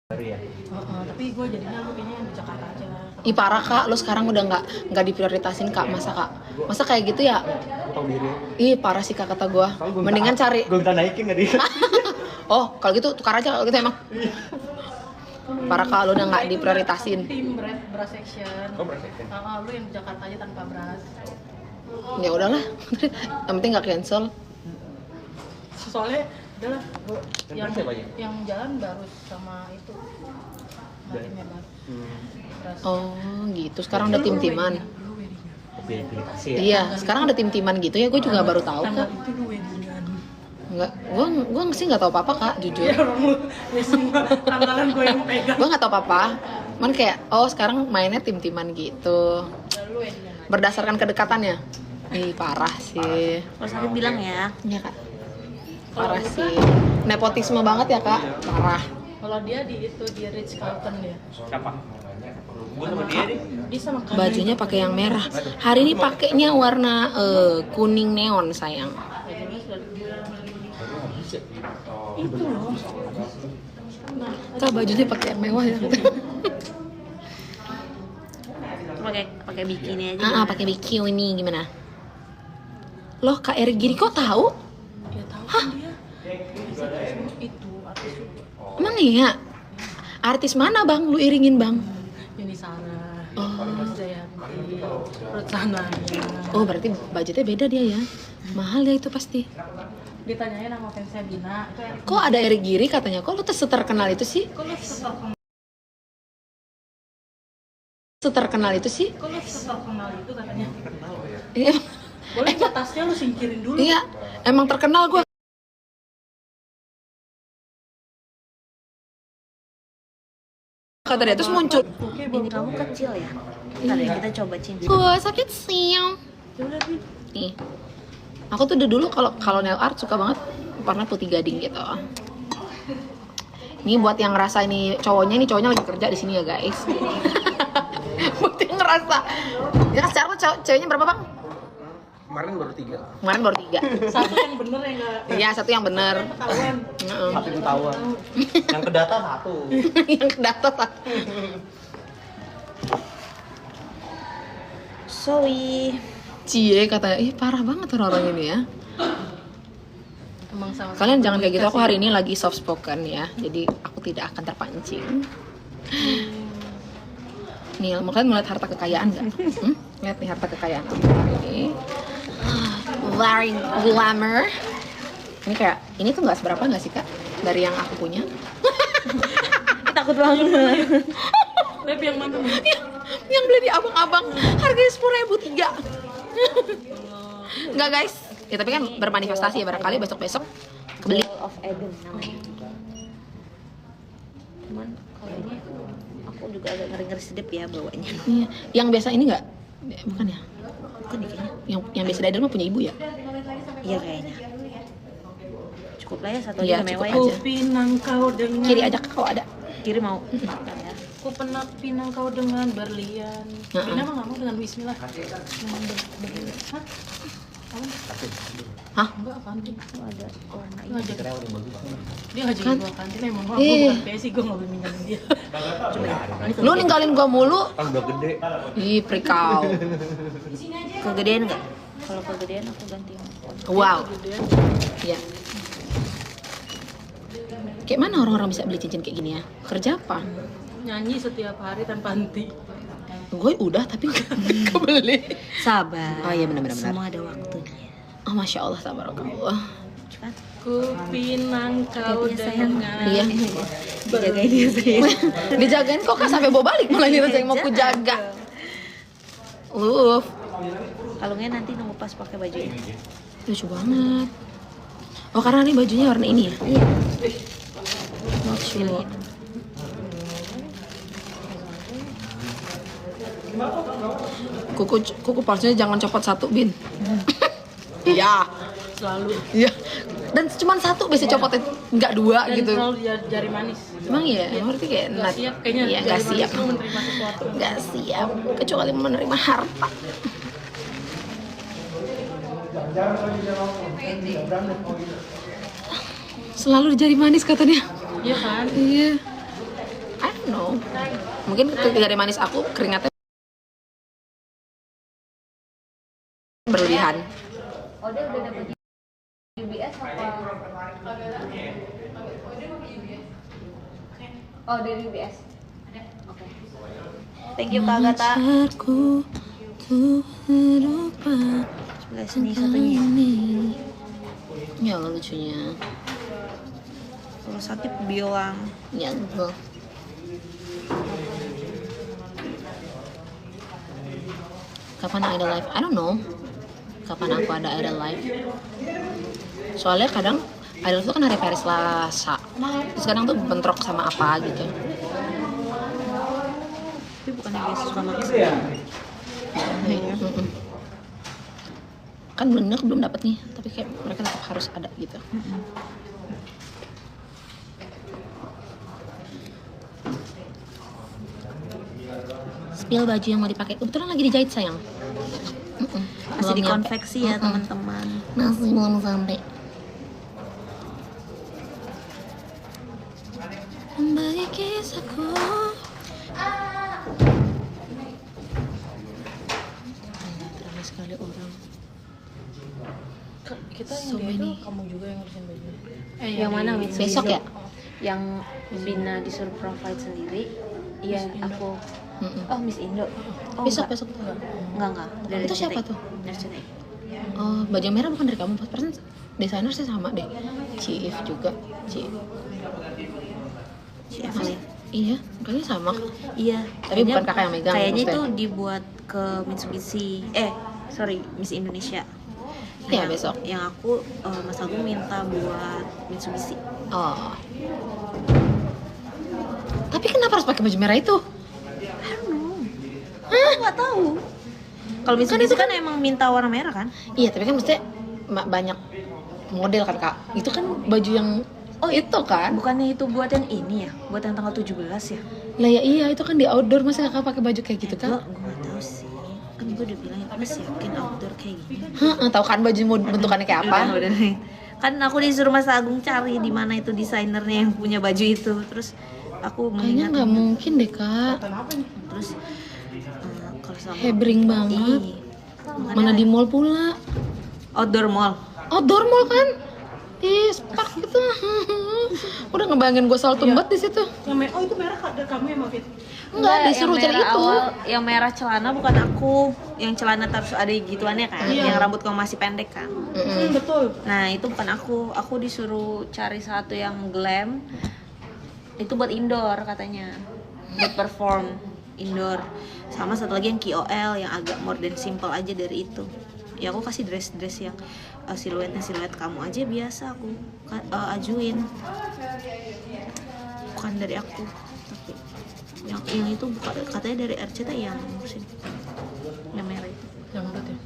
baru ya. Tapi gue jadinya lu kayaknya yang di Jakarta aja. Ih parah kak, lo sekarang udah nggak diprioritasin kak, masa kayak gitu ya? Tahu diri. Ih parah sih kak kata gue. Mendingan cari. Gue minta naikin nggak dia? Oh kalau gitu tukar aja kalau gitu emang. Parah kak, lo udah nggak diprioritasin. Tim beras section. Oh, beras section. Lu yang di Jakarta aja tanpa beras. Ya udahlah, yang penting nggak cancel. Soalnya adalah Yang beras apa ya? yang jalan baru sama itu. Timnya baru. Beras. Oh gitu, sekarang udah tim-timan. Lu weddingan. Pilih ya. Iya, sekarang ada tim-timan gitu ya, gue juga baru tahu Tanggal kak. itu lu weddingan. Nggak, gue sih nggak tahu apa-apa kak, jujur. Ya orang lu, ya semua tanggalan gue yang pegang. Gue nggak tahu apa-apa. Man kayak, oh sekarang mainnya tim-timan gitu. Lu weddingan aja. Berdasarkan kedekatannya. Ih parah sih. Kalau sakit bilang ya. Iya kak. Parah sih. Nepotisme banget ya kak. Parah. Kalau dia di Ritz Carlton dia. Siapa? Gue sama dia deh. Dia sama Kak. Bajunya pakai yang merah. Hari ini pakainya warna kuning neon sayang. Bajunya sudah Itu loh. Kak bajunya pakai yang mewah ya. Pakai bikini aja. Pakai bikini gimana? Loh Kak Eri Giri kok tahu? Dia tahu kan dia. Itu artis Emang iya? Artis mana bang? Lu iringin bang? Yuni Sarah. Oh. Mas Jayanti. Ruth Sanaya. Oh berarti budgetnya beda dia ya? Mahal ya itu pasti. Ditanyain sama fansnya Bina, itu Erick. Kok ada Eri Giri katanya? Kok lu seterkenal itu sih? Kok lu seterkenal? Seterkenal itu sih? Kok lu seterkenal itu katanya? Iya. Boleh tasnya lu singkirin dulu. Iya, emang terkenal gue. Kata dia terus muncul. Oke, Ini kamu kecil ya. Ntar ya kita coba cincin. Wah sakit sih. Udah, Bin. Nih, aku tuh udah dulu kalau nail art suka banget warna putih gading gitu. Ini buat yang ngerasa ini cowoknya lagi kerja di sini ya guys. Buat yang ngerasa. Ya kan secara tuh ceweknya berapa bang? Kemarin baru 3. Kemarin baru 3. Satu yang bener ya enggak? Iya satu yang bener. Ketahuan. Heeh. Satu ketahuan. Yang ke data satu. Yang kedata tak. Sorry. Cie katanya, ih parah banget orang-orang ini ya. Emang sama. Kalian jangan kayak gitu, aku hari ini lagi soft spoken ya. Jadi aku tidak akan terpancing. Nih, mau kalian melihat harta kekayaan nggak? Lihat nih harta kekayaan aku hari ini. Very glamour. Ini kayak, ini tuh nggak seberapa nggak sih kak? Dari yang aku punya. Takut banget. Lab yang mana? Yang beli di abang-abang, harganya 10.000 3. Nggak guys. Ya tapi kan bermanifestasi ya, barangkali besok-besok kebeli. Wall of Eden namanya. Cuman kalau ini aku juga agak ngeri-ngeri sedep ya bawanya. Iya. Yang biasa ini nggak? Bukan ya? Bukan nih kayaknya. Yang biasa Daedal mah punya ibu ya? Iya kayaknya. Cukup lah ya satu Iya, aja udah mewah cukup ya. aja. Pinang kau dengan Kiri aja kak kalau ada. Kiri mau. Makan ya. Ku penak pinang kau dengan berlian. Pina mah nggak mau dengan Bismillah. Dengan berlian. Hah? Apa? Hah? Enggak kantin. Itu ada warna ini. Ngajak. Kira udah bagus banget. Dia ngajakin gua kantin emang gua Ih. bukan PSI, gua nggak boleh minjemin dia. Lu ninggalin gua mulu. Kan udah gede. Ih, prikau. Kegedean nggak? Kalau kegedean aku ganti handphone. Wow. Iya. Kayak mana orang-orang bisa beli cincin kayak gini ya? Kerja apa? Nyanyi setiap hari tanpa henti. Gue udah tapi nggak beli. Sabar. Oh iya benar-benar. Semua ada waktunya. Oh masya Allah, tabarakallah. Cepat. Ku pinang kau Hati-hati ya, sayang. dengan Iya. Dijagain ya sayang. Dijagain kok kan sampai bawa balik malah ini yang mau ku jaga. Kalungnya nanti nunggu pas pakai bajunya. Lucu banget. Oh karena ini bajunya warna ini ya? Iya. Lucu. Kuku palsunya jangan copot satu bin. Iya. selalu Iya. Dan cuma satu bisa copotin, nggak dua dan gitu. selalu jari manis. Emang iya, berarti kayak Nggak siap kayaknya Iya, jari nggak manis siap. lu menerima sesuatu. Nggak siap, kecuali menerima harta. Selalu di jari manis katanya. Iya kan? Iya. don't know. Mungkin ketika dari manis aku keringatnya berlebihan. Oh dia udah dapet UBS apa? Oh dari UBS. Oke. Thank you Kak Agatha. Sebelah sini satunya. Ya Allah lucunya. Kalau sakit bilang. Ya betul. Kapan ada live? I don't know. Kapan aku ada live? Soalnya kadang idol itu kan hari Selasa. Terus kadang tuh bentrok sama apa gitu. Tapi bukannya biasa suka maksa. Mm-mm. Kan belum dapat nih, tapi kayak mereka tetap harus ada gitu. Spill baju yang mau dipakai, kebetulan lagi dijahit sayang. Masih Belum nyampe. dikonveksi ya teman-teman. Masih belum sampai. Membaik kisahku. Ramai sekali orang. Kita yang So dia many. itu kamu juga yang ngurusin bajunya. Yang mana di- Miss Besok ya? Yang Bina disuruh provide sendiri. Iya, Miss Indo. aku. Mm-mm. Oh, Miss Indo. Oh, Besok enggak. besok tuh. Enggak. Dari Itu siapa RCTI. tuh? Dari RCTI. Oh, baju yang merah bukan dari kamu, persen desainer sih sama deh. Chief juga, Chief. Si Evelyn. Iya, kayaknya sama. Iya. Tapi bukan kakak yang megang, Kayaknya maksudnya. itu dibuat ke Mitsubishi. Sorry, Miss Indonesia. Iya, besok. Yang aku Mas Agung minta buat Mitsubishi. Oh. Tapi kenapa harus pakai baju merah itu? Aku nggak tahu. Kalau Mitsubishi kan emang minta warna merah kan? Iya, tapi kan maksudnya banyak model kan kak. Itu kan baju yang itu kan. Bukannya itu buat yang ini ya? Buat yang tanggal 17 ya? Lah ya iya, itu kan di outdoor, masa kakak pakai baju kayak gitu kan? Gue nggak tahu sih. Kan gue udah bilang ya, Mas yakin outdoor kayak gini. Tahu kan baju mau bentukannya kayak apa? Udah. Kan aku disuruh Mas Agung cari di mana itu desainernya yang punya baju itu. Terus aku Kayaknya mengingat nggak mungkin deh kak. terus kalau sama Hebring banget. Mana di mall pula? outdoor mall. Outdoor mall kan? Ih, spark gitu. Udah ngebayangin gue selalu tumbat di situ. Oh itu merah Kak, dari kamu ya Mafit? Enggak, disuruh yang cari merah itu. yang merah celana bukan aku. Yang celana terus ada gituannya kan. Iya. Yang rambut kamu masih pendek kan. Betul. Nah itu bukan aku. Aku disuruh cari satu yang glam. Itu buat indoor katanya. Buat perform indoor. Sama satu lagi yang KOL yang agak more than simple aja dari itu. Ya aku kasih dress yang siluetnya siluet kamu aja biasa aku ajuin. Bukan dari aku. Tapi yang itu bukan, katanya dari RCTI yang ngurusin. Yang merah itu. Yang urut ya.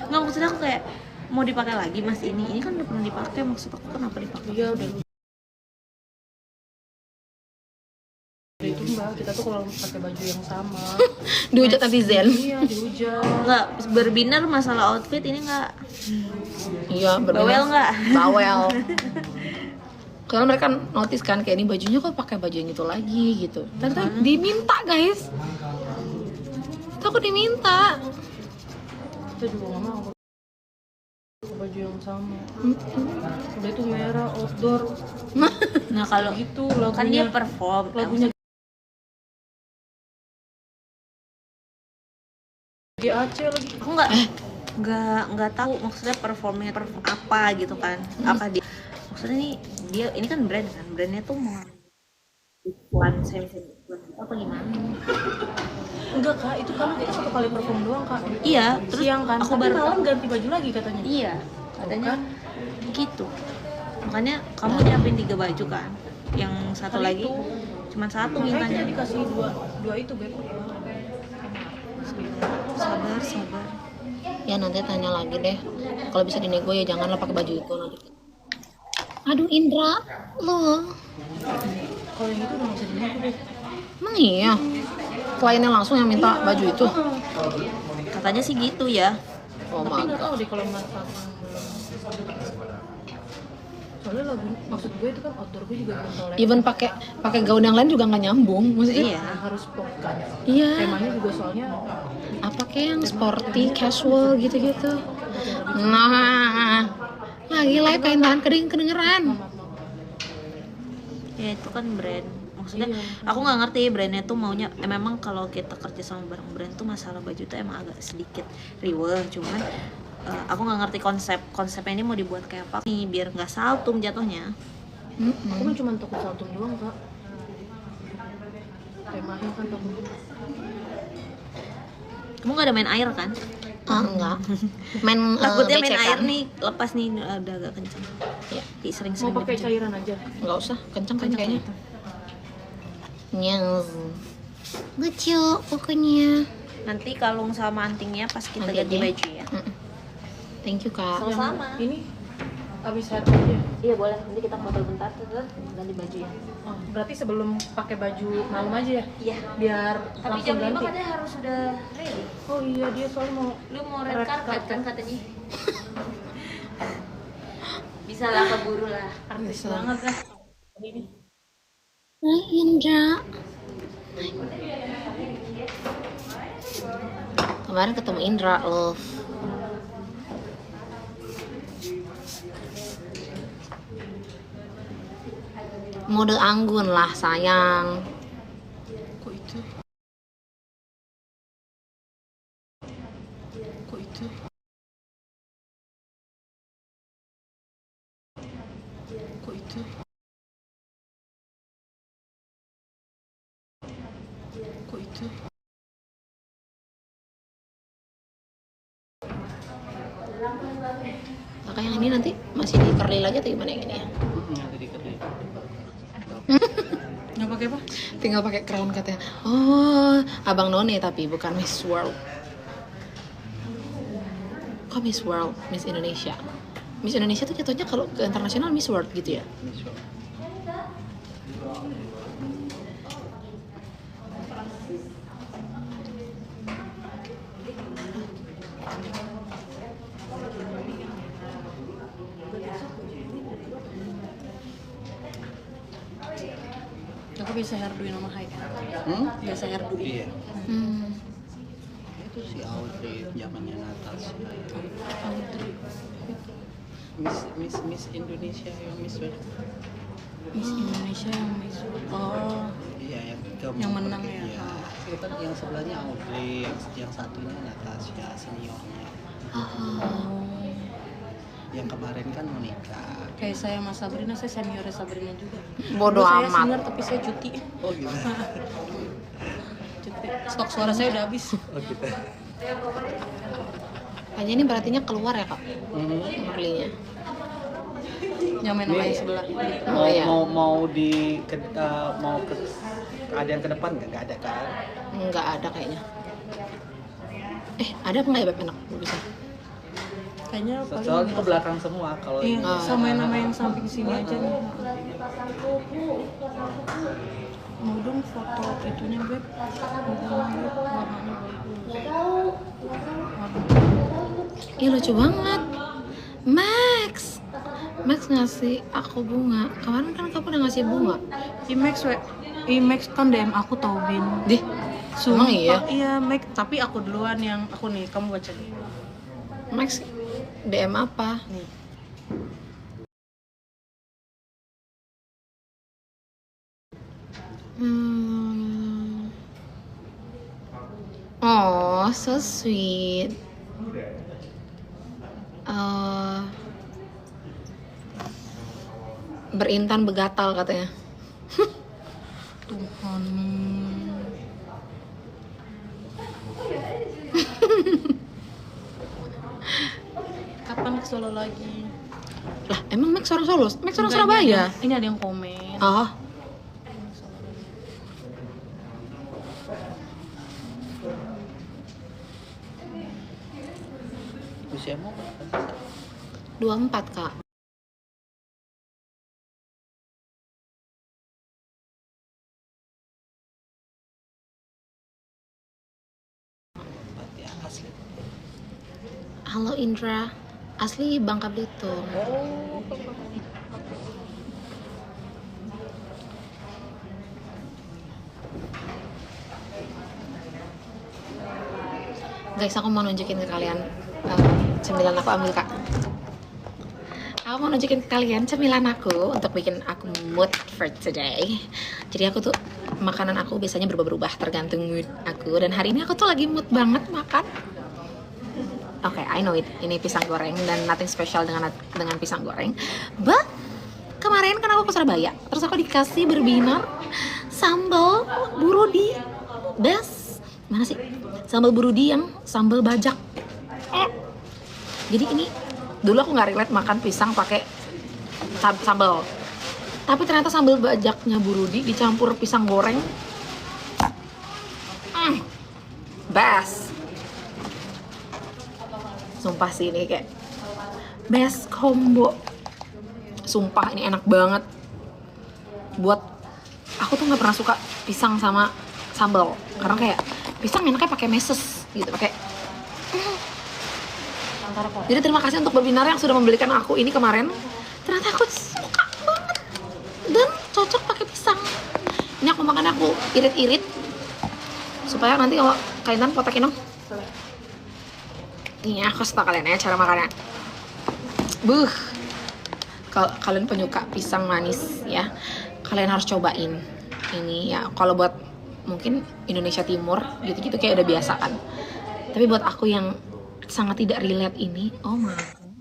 Nggak, maksudnya aku kayak mau dipakai lagi mas ini kan udah pernah dipakai, maksud aku kenapa dipakai? Iya udah. Itu mbak, kita tuh kalau pakai baju yang sama. Dihujat netizen. Iya dihujat. Nggak, berbinar masalah outfit ini nggak Iya, bawel nggak? Bawel. Karena mereka notice kan kayak ini bajunya kok pakai baju yang itu lagi gitu. Ternyata diminta guys. Itu aku diminta. Kita juga nggak mau pakai baju yang sama. Udah itu merah outdoor. Nah kalau Gitu kan dia lagunya. perform, Lagunya GAC lagi. aku nggak tahu maksudnya performnya perform apa gitu kan? Apa dia? Maksudnya ini kan brandnya tuh mau iklan semi iklan apa gimana? Enggak kak, itu kamu kayak satu kali perform doang kak. Iya, terus Siang kan, aku tapi baru malam ganti baju lagi katanya. iya katanya Kan? gitu. Makanya kamu nyiapin 3 baju kan? Yang satu Kali lagi itu. cuma satu Makanya mintanya. kita dikasih dua itu beb. Sabar. Ya nanti tanya lagi deh. Kalau bisa dinego ya janganlah pakai baju itu nanti. Aduh Indra, lo. Kalau yang itu udah nggak bisa dimakan deh. Emang iya? Kliennya langsung yang minta baju itu? Katanya sih gitu ya. Oh Tapi my nggak god. tahu deh kalau masak. Soalnya lagu maksud gue itu kan outdoor, gue juga belum tahu. Even pakai gaun yang lain juga nggak nyambung, maksudnya. Iya. Harus pop kan. Iya. Temanya juga soalnya Apa kayak yang sporty, casual gitu-gitu. Nah, lagi live pengen tahan kedengeran. Ya itu kan brand. Maksudnya aku nggak ngerti brandnya tuh maunya memang kalau kita kerja sama bareng brand tuh masalah baju tuh emang agak sedikit riweh, cuman aku nggak ngerti konsepnya ini mau dibuat kayak apa nih biar nggak saltum jatuhnya. aku kan cuma takut saltum doang kak. Temanya kan takut. Kamu nggak ada main air kan? Enggak. Main Takutnya main becekan. air nih lepas nih udah agak kencang. Ya, Kayak Mau sering-sering pakai kencang. cairan aja. nggak usah, kencang kan kayaknya. Nyes. Lucu pokoknya. Nanti kalung sama antingnya pas kita Nanti ganti aja. baju ya. Thank you, Kak. Sama-sama. Ini habis hari aja. Iya boleh, nanti kita foto bentar terus ganti baju ya. Oh, berarti sebelum pakai baju malam aja ya? Iya. Biar Tapi langsung jam 5 ganti. katanya harus sudah ready. Oh iya, dia soalnya mau Lu mau red Red carpet carpet. kan katanya. Bisa lah keburu lah. artis Bisa. banget lah. Ini. Hai Indra. Kemarin ketemu Indra, love. Mode anggun lah sayang. Kok itu? Kok itu? Kok itu? Kok itu? Kakak yang ini nanti masih di curly lagi atau gimana yang ini ya? Nanti dikerjain. Nggak pakai apa? Tinggal pakai crown katanya. Oh, abang none tapi bukan Miss World. Kok Miss World, Miss Indonesia? Miss Indonesia tuh jatuhnya kalau ke internasional Miss World gitu ya? Aku biasa hairdoin sama Hai. Biasa hairdoin. Iya. Hmm. Itu si Audrey zamannya Natasha. Audrey. Miss Indonesia yang Miss World. Miss Indonesia yang Miss World. Oh, Iya Yang menang ya. Iya. Itu kan yang sebelahnya Audrey, yang satunya Natasha seniornya. Oh. Yang kemarin kan Monica. kayak saya sama Sabrina, saya senior Sabrina juga. Bodoh Dulu saya amat. senior tapi saya cuti. Oh gitu. Cuti. Stok suara saya udah habis. Oh gitu. Kayaknya ini berartinya keluar ya kak, Marlinya. Yang main sama yang sebelah. Oh iya. Mau mau ke ada yang ke depan nggak ada kan? Nggak ada kayaknya. Ada apa nggak ya Beb? Enak, bisa. Kayaknya paling Soalnya ke belakang semua kalau iya, Ah. sama nama yang samping sini aja nih. Mau dong foto itunya Beb. Warnanya bagus. Ih lucu banget. Max ngasih aku bunga. Kemarin kan kamu udah ngasih bunga. Imax kan DM aku tau Bin. Dih, emang iya? Iya Max, tapi aku duluan yang aku nih, kamu baca nih. Max DM apa? Nih. Oh, so sweet. Berintan begatal katanya. Tuhan. Kapan ke Solo lagi? Lah, emang Max orang Solo? Max orang Enggak, Surabaya? Ini ada yang komen. Oh, usiamu berapa? 24 kak. Ya asli. Halo Indra, asli Bangka Belitung. Guys, aku mau nunjukin ke kalian cemilan aku. Ambil kak. Aku mau nunjukin ke kalian cemilan aku untuk bikin aku mood for today. Jadi aku tuh makanan aku biasanya berubah-ubah tergantung mood aku. Dan hari ini aku tuh lagi mood banget makan. Oke, I know it. Ini pisang goreng dan nothing special dengan pisang goreng. But kemarin kan aku ke Surabaya, terus aku dikasih berbinar sambal burudi. Best. Mana sih? Sambal burudi yang sambal bajak. Jadi ini dulu aku nggak relate makan pisang pakai sambal. Tapi ternyata sambal bajaknya burudi dicampur pisang goreng. Best. Sumpah sih ini kayak best combo. Sumpah ini enak banget. Buat aku tuh nggak pernah suka pisang sama sambal karena kayak pisang enaknya pakai meses gitu, pakai. Jadi terima kasih untuk Berbinar yang sudah membelikan aku ini kemarin. Ternyata aku suka banget dan cocok pakai pisang. Ini aku makan, aku irit-irit supaya nanti kalau kaitan potekin dong. Ini aku kasih tau kalian ya cara makannya. Kalau kalian penyuka pisang manis ya, kalian harus cobain ini ya. Kalau buat mungkin Indonesia Timur gitu-gitu kayak udah biasa kan. Tapi buat aku yang sangat tidak relate ini, oh my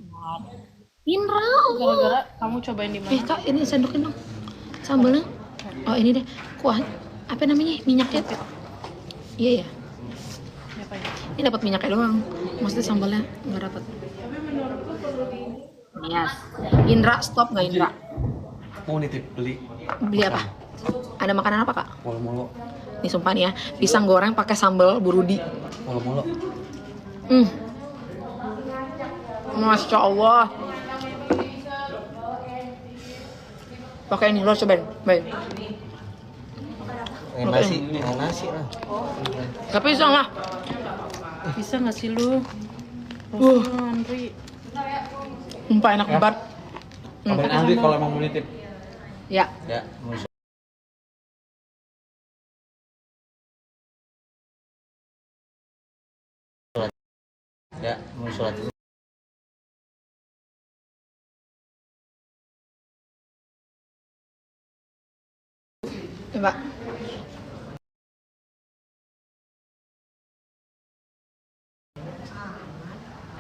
god. Indra, Gara-gara kamu cobain di mana? kak ini sendokin dong sambalnya. Oh ini deh, kuah apa namanya, minyaknya. Iya ya. Apa ya? Ini dapat minyaknya doang, maksudnya sambalnya nggak dapat. Yes. Indra, stop nggak Indra? Mau nitip beli Beli apa? Ada makanan apa kak? molo-molo. Nih sumpah nih ya, pisang goreng pakai sambal burudi. Molo-molo. Masya Allah. Pakai ini, lo cobain, baik. Nasi lah. Tapi pisang lah. Bisa nggak sih lu? Andri. Sumpah enak Ya. banget. Kabarin Andri kalau mau nitip. Ya. Ya, mau sholat. Ya, mau sholat dulu. Coba.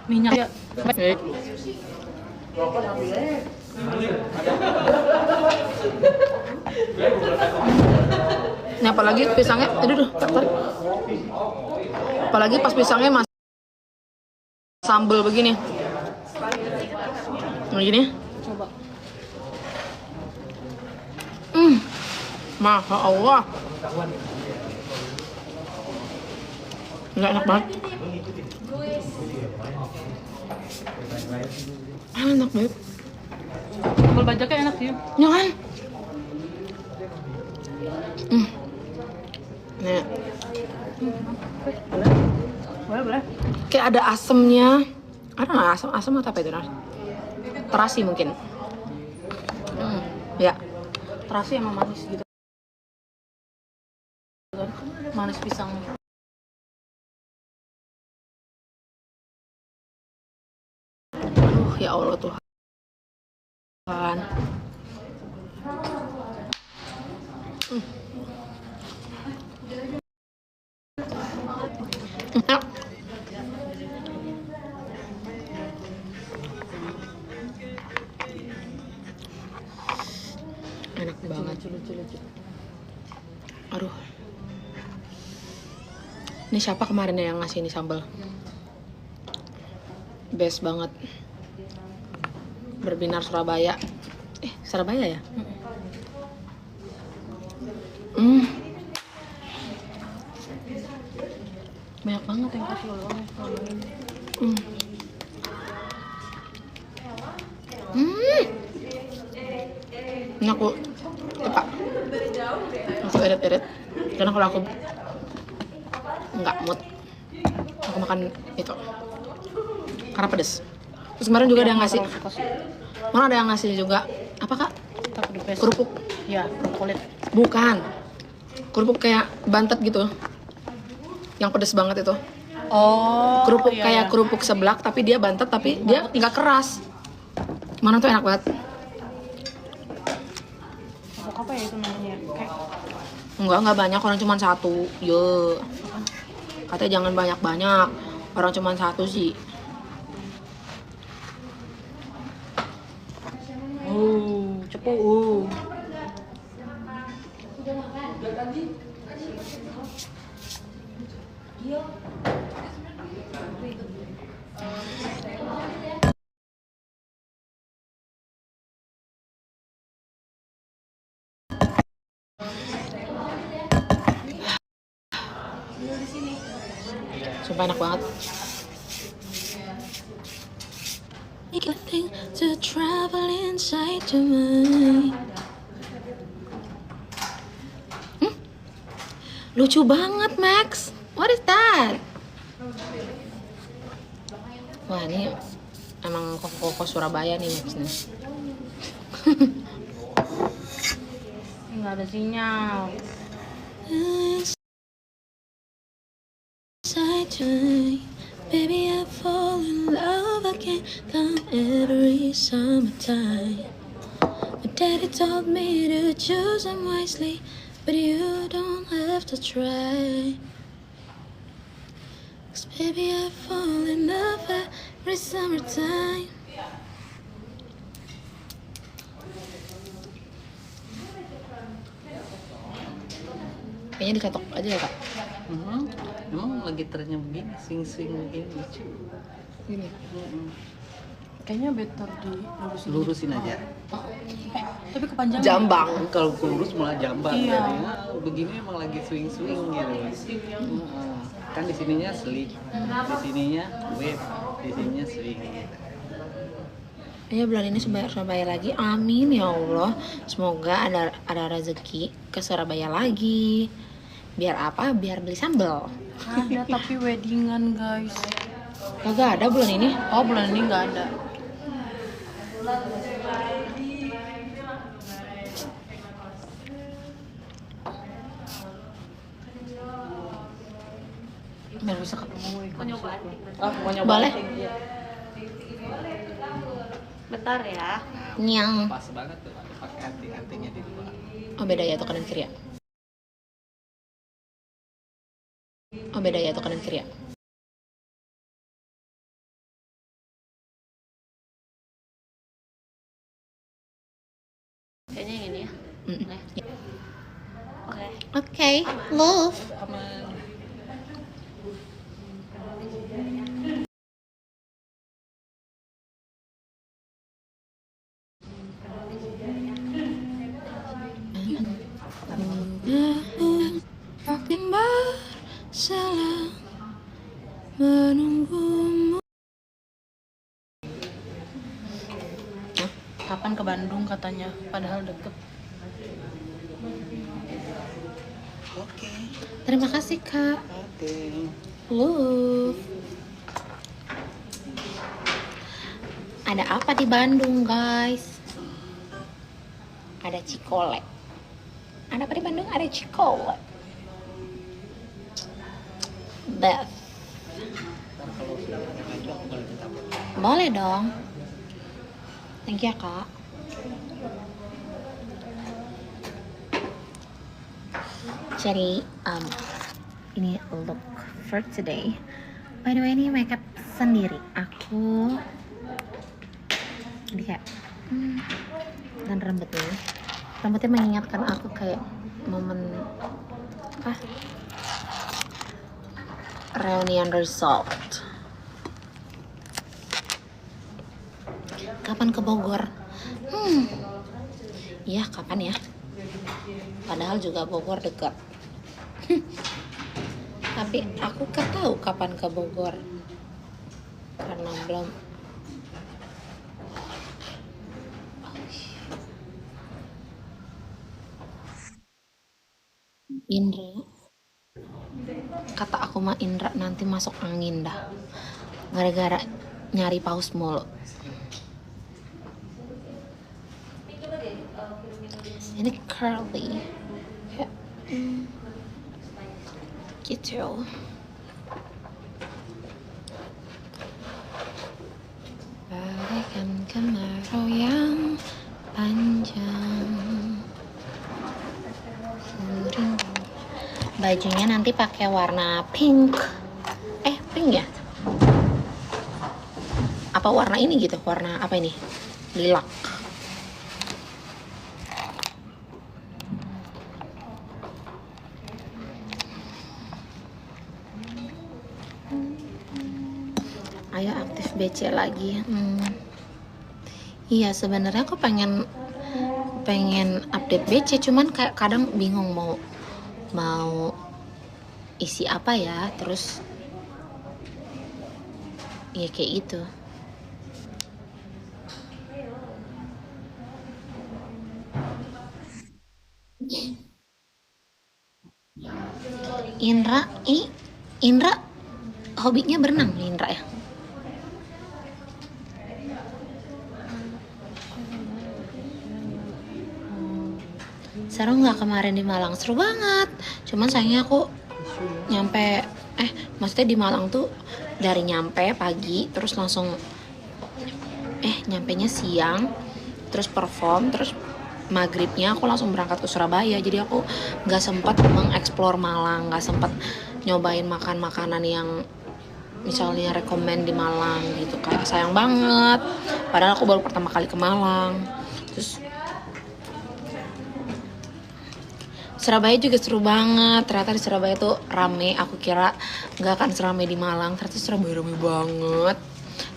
Minyak ya. Baik. Ini apalagi pisangnya, aduh, tarik. Apalagi pas pisangnya masih sambal begini. Begini. Coba. Masya Allah. Nggak enak banget. Enak banget. Sambal bajaknya enak sih. Ya kan? Nih. Boleh. Kayak ada asemnya. Ada nggak asam atau apa itu? Terasi mungkin. Ya. Terasi emang manis gitu kan. Manis pisang. Ya Allah Tuhan. Enak banget. Aduh. Ini siapa kemarin yang ngasih ini sambal? Best banget. Berbinar Surabaya. Surabaya ya? Banyak banget yang kasih oleh-oleh. Ini aku lupa. Aku edit karena kalau aku nggak mood, aku makan itu karena pedes. Terus kemarin juga ada yang ngasih, mana ada yang ngasih juga apa kak? Kerupuk. Ya, kulit. Bukan, kerupuk kayak bantet gitu, yang pedes banget itu. Oh, Kerupuk iya, kayak iya. kerupuk seblak tapi dia bantet tapi dia nggak keras. Mana tuh enak banget. Kerupuk apa ya itu namanya? Kayak Enggak banyak, orang cuma satu. Yo. Katanya jangan banyak-banyak. Orang cuma satu sih. cepu. Sumpah enak banget. To travel inside your mind. Lucu banget, Max. What is that? Wah, ini emang koko Surabaya nih, Max nih. Nggak ada sinyal. Baby, I fall in love again come every summertime. My daddy told me to choose them wisely, but you don't have to try. 'Cause baby, I fall in love every summertime. Kayaknya diketok aja ya, Kak. Emang lagi trennya begini, swing begini lucu. Gini. Kayaknya better di Lurusin aja. Tapi kepanjangan. Jambang. Kalau lurus malah jambang. Iya. Jadinya begini emang lagi swing gitu. Kan di sininya slick, di sininya wave, di sininya swing gitu. Ayo bulan ini Surabaya lagi, amin ya Allah. Semoga ada rezeki ke Surabaya lagi. Biar apa? Biar beli sambal. Ada tapi weddingan guys. Kagak ada bulan ini. Oh bulan ini nggak ada. Biar bisa ketemu. Mau nyoba anting? Mau nyoba? Boleh. Bentar ya. Nyang. Pas banget tuh, pakai anting-antingnya di luar. Oh beda ya tuh kanan kiri ya. Oh beda ya tuh kanan kiri ya. Kayaknya yang ini ya. Mm. Oke. Oke, love. Aman. Makin bersalah menunggumu. Kapan ke Bandung katanya? Padahal deket. Oke. Terima kasih Kak. Oke. Love. Ada apa di Bandung guys? Ada Cikole. Ada apa di Bandung? Ada Cikole. Beth. Ntar kalau sudah ada maju aku boleh minta foto. Boleh dong. Thank you ya Kak. Jadi ini look for today. By the way ini makeup sendiri. Aku ini kayak dan rambutnya mengingatkan aku kayak momen apa? Reunion result. Kapan ke Bogor? Iya kapan ya? Padahal juga Bogor dekat. Tapi aku gak tahu kapan ke Bogor karena belum. Indra, kata aku mah Indra nanti masuk angin dah gara-gara nyari paus mulu. Ini curly ya. Gitu. kemarau yang panjang. Bajunya nanti pakai warna pink. Pink ya? Apa warna ini gitu? Warna apa ini? Lilac. Ayo aktif BC lagi. Iya, sebenarnya aku pengen update BC, cuman kayak kadang bingung mau isi apa ya, terus ya kayak gitu. Indra hobinya berenang nih Indra ya. Seru nggak kemarin di Malang? Seru banget. Cuman sayangnya aku maksudnya di Malang tuh dari nyampe pagi terus langsung nyampenya siang, terus perform, terus maghribnya aku langsung berangkat ke Surabaya. Jadi aku nggak sempat mengeksplor Malang, nggak sempat nyobain makan makanan yang misalnya rekomend di Malang gitu. Kayak sayang banget. Padahal aku baru pertama kali ke Malang. Terus Surabaya juga seru banget. Ternyata di Surabaya tuh rame. Aku kira nggak akan seramai di Malang. Ternyata Surabaya rame banget.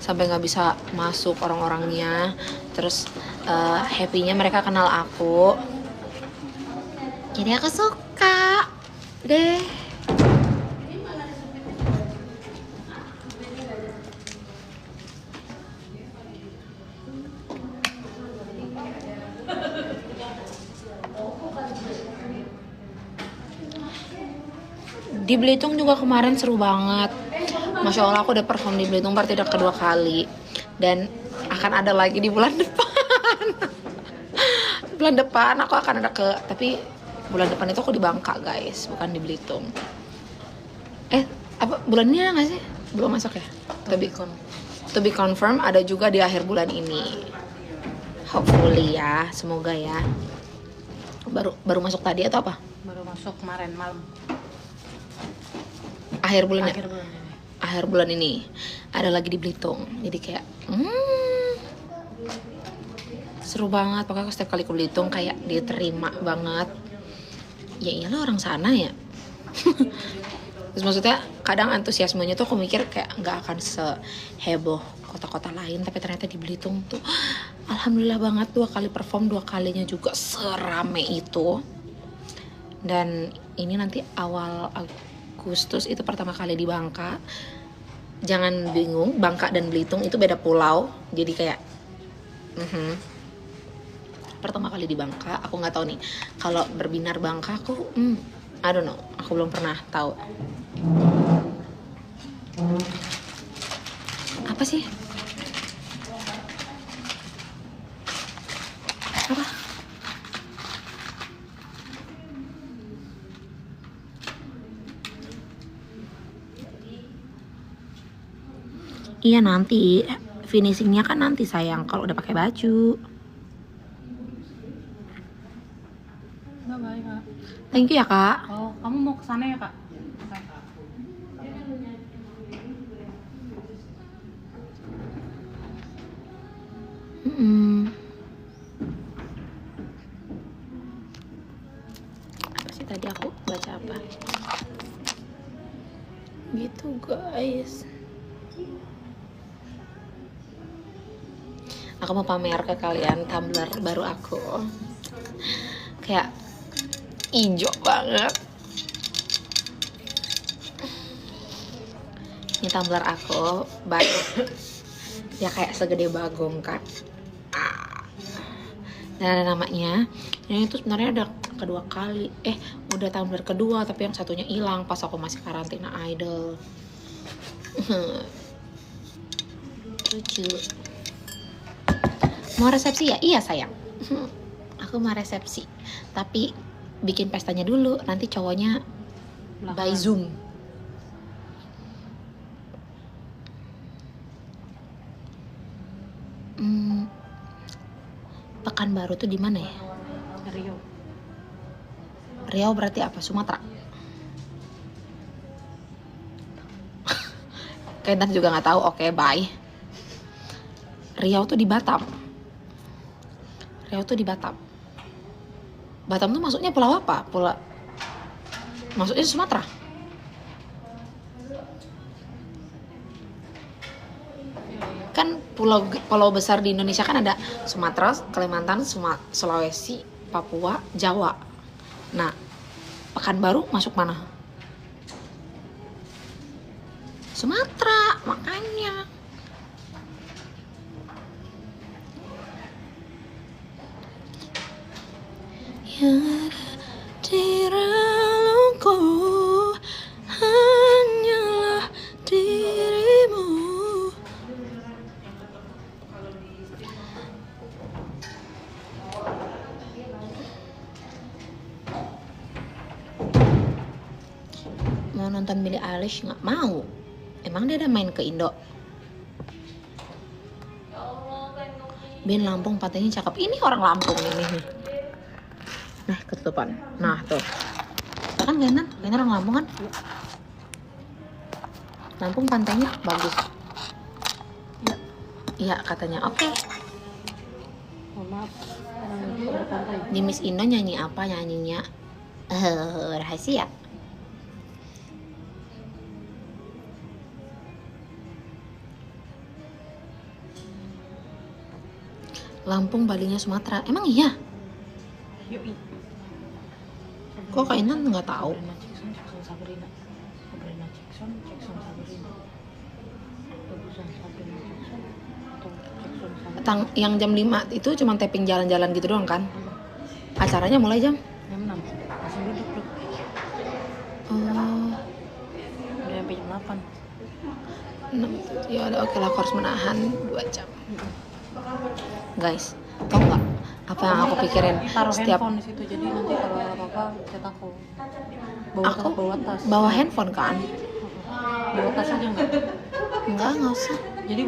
Sampai nggak bisa masuk orang-orangnya. Terus happy-nya mereka kenal aku. Jadi aku suka deh. Di Belitung juga kemarin seru banget. Masya Allah, aku udah perform di Belitung tidak kedua kali. Dan akan ada lagi di bulan depan. Bulan depan aku akan ada tapi bulan depan itu aku di Bangka guys, bukan di Belitung. Apa bulan ini ada gak sih? Belum masuk ya? To be confirm ada juga di akhir bulan ini. Hopefully ya, semoga ya. Baru masuk tadi atau apa? Baru masuk kemarin malam. Akhir bulan ini ada lagi di Belitung. Jadi kayak seru banget. Pokoknya aku setiap kali ke Belitung kayak diterima banget. Ya iyalah orang sana ya. Terus maksudnya kadang antusiasmenya tuh aku mikir kayak nggak akan seheboh kota-kota lain, tapi ternyata di Belitung tuh alhamdulillah banget 2 kali perform, 2 kalinya juga serame itu. Dan ini nanti awal Agustus itu pertama kali di Bangka. Jangan bingung, Bangka dan Belitung itu beda pulau. Jadi kayak pertama kali di Bangka. Aku nggak tahu nih kalau berbinar Bangka aku I don't know, aku belum pernah tahu. Apa sih? Apa? Iya nanti finishingnya kan nanti sayang kalau udah pakai baju. Bye Kak. Thank you ya Kak. Oh, kamu mau ke sana ya Kak? Apa sih tadi aku baca apa? Gitu guys. Aku mau pamer ke kalian tumbler baru aku. Kayak hijau banget. Ini tumbler aku baru. Ya kayak segede bagong kan. Dan ada namanya. Ini tuh sebenarnya ada kedua kali. Udah tumbler kedua tapi yang satunya hilang pas aku masih karantina idol. Lucu. Mau resepsi ya? Iya sayang. Aku mau resepsi. Tapi bikin pestanya dulu. Nanti cowoknya by Zoom. Pekanbaru tuh di mana ya? Rio. Riau berarti apa? Sumatera? Kayaknya juga nggak tahu. Oke, bye. Riau tuh di Batam. Riau tuh di Batam. Batam tuh maksudnya pulau apa? Maksudnya Sumatera? Kan pulau besar di Indonesia kan ada Sumatera, Kalimantan, Sulawesi, Papua, Jawa. Nah, Pekanbaru masuk mana? Sumatera, makanya. Yang ada di relungku hanyalah dirimu. Mau nonton Billie Eilish? Nggak mau. Emang dia ada main ke Indo? Bin Lampung pantainya cakep. Ini orang Lampung ini nih. Nah, ketutupan. Nah, tuh. Kan Kainan orang Lampung kan? Lampung pantainya bagus. Iya, katanya. Oke. Mohon maaf. Ada pantai. Di Miss Indo nyanyi apa nyanyinya? Rahasia. Lampung, Balinya Sumatera. Emang iya? Yoi. Kok Kainan nggak tahu? Sabrina Jackson, Sabrina. Bagusan Sabrina Jackson atau Jackson Sabrina. Yang jam 5 itu cuma tapping jalan-jalan gitu doang kan? Acaranya mulai jam? Jam 6. Langsung duduk bro. Oh, Udah sampai jam 8. 6. Ya udah, oke lah, aku harus menahan 2 jam. Guys, tau nggak apa yang aku pikirin Taruh setiap handphone di situ, jadi nanti kalau apa-apa chat aku. aku Bawa tas. bawa handphone kan? Bawa tas aja nggak? Nggak usah. Jadi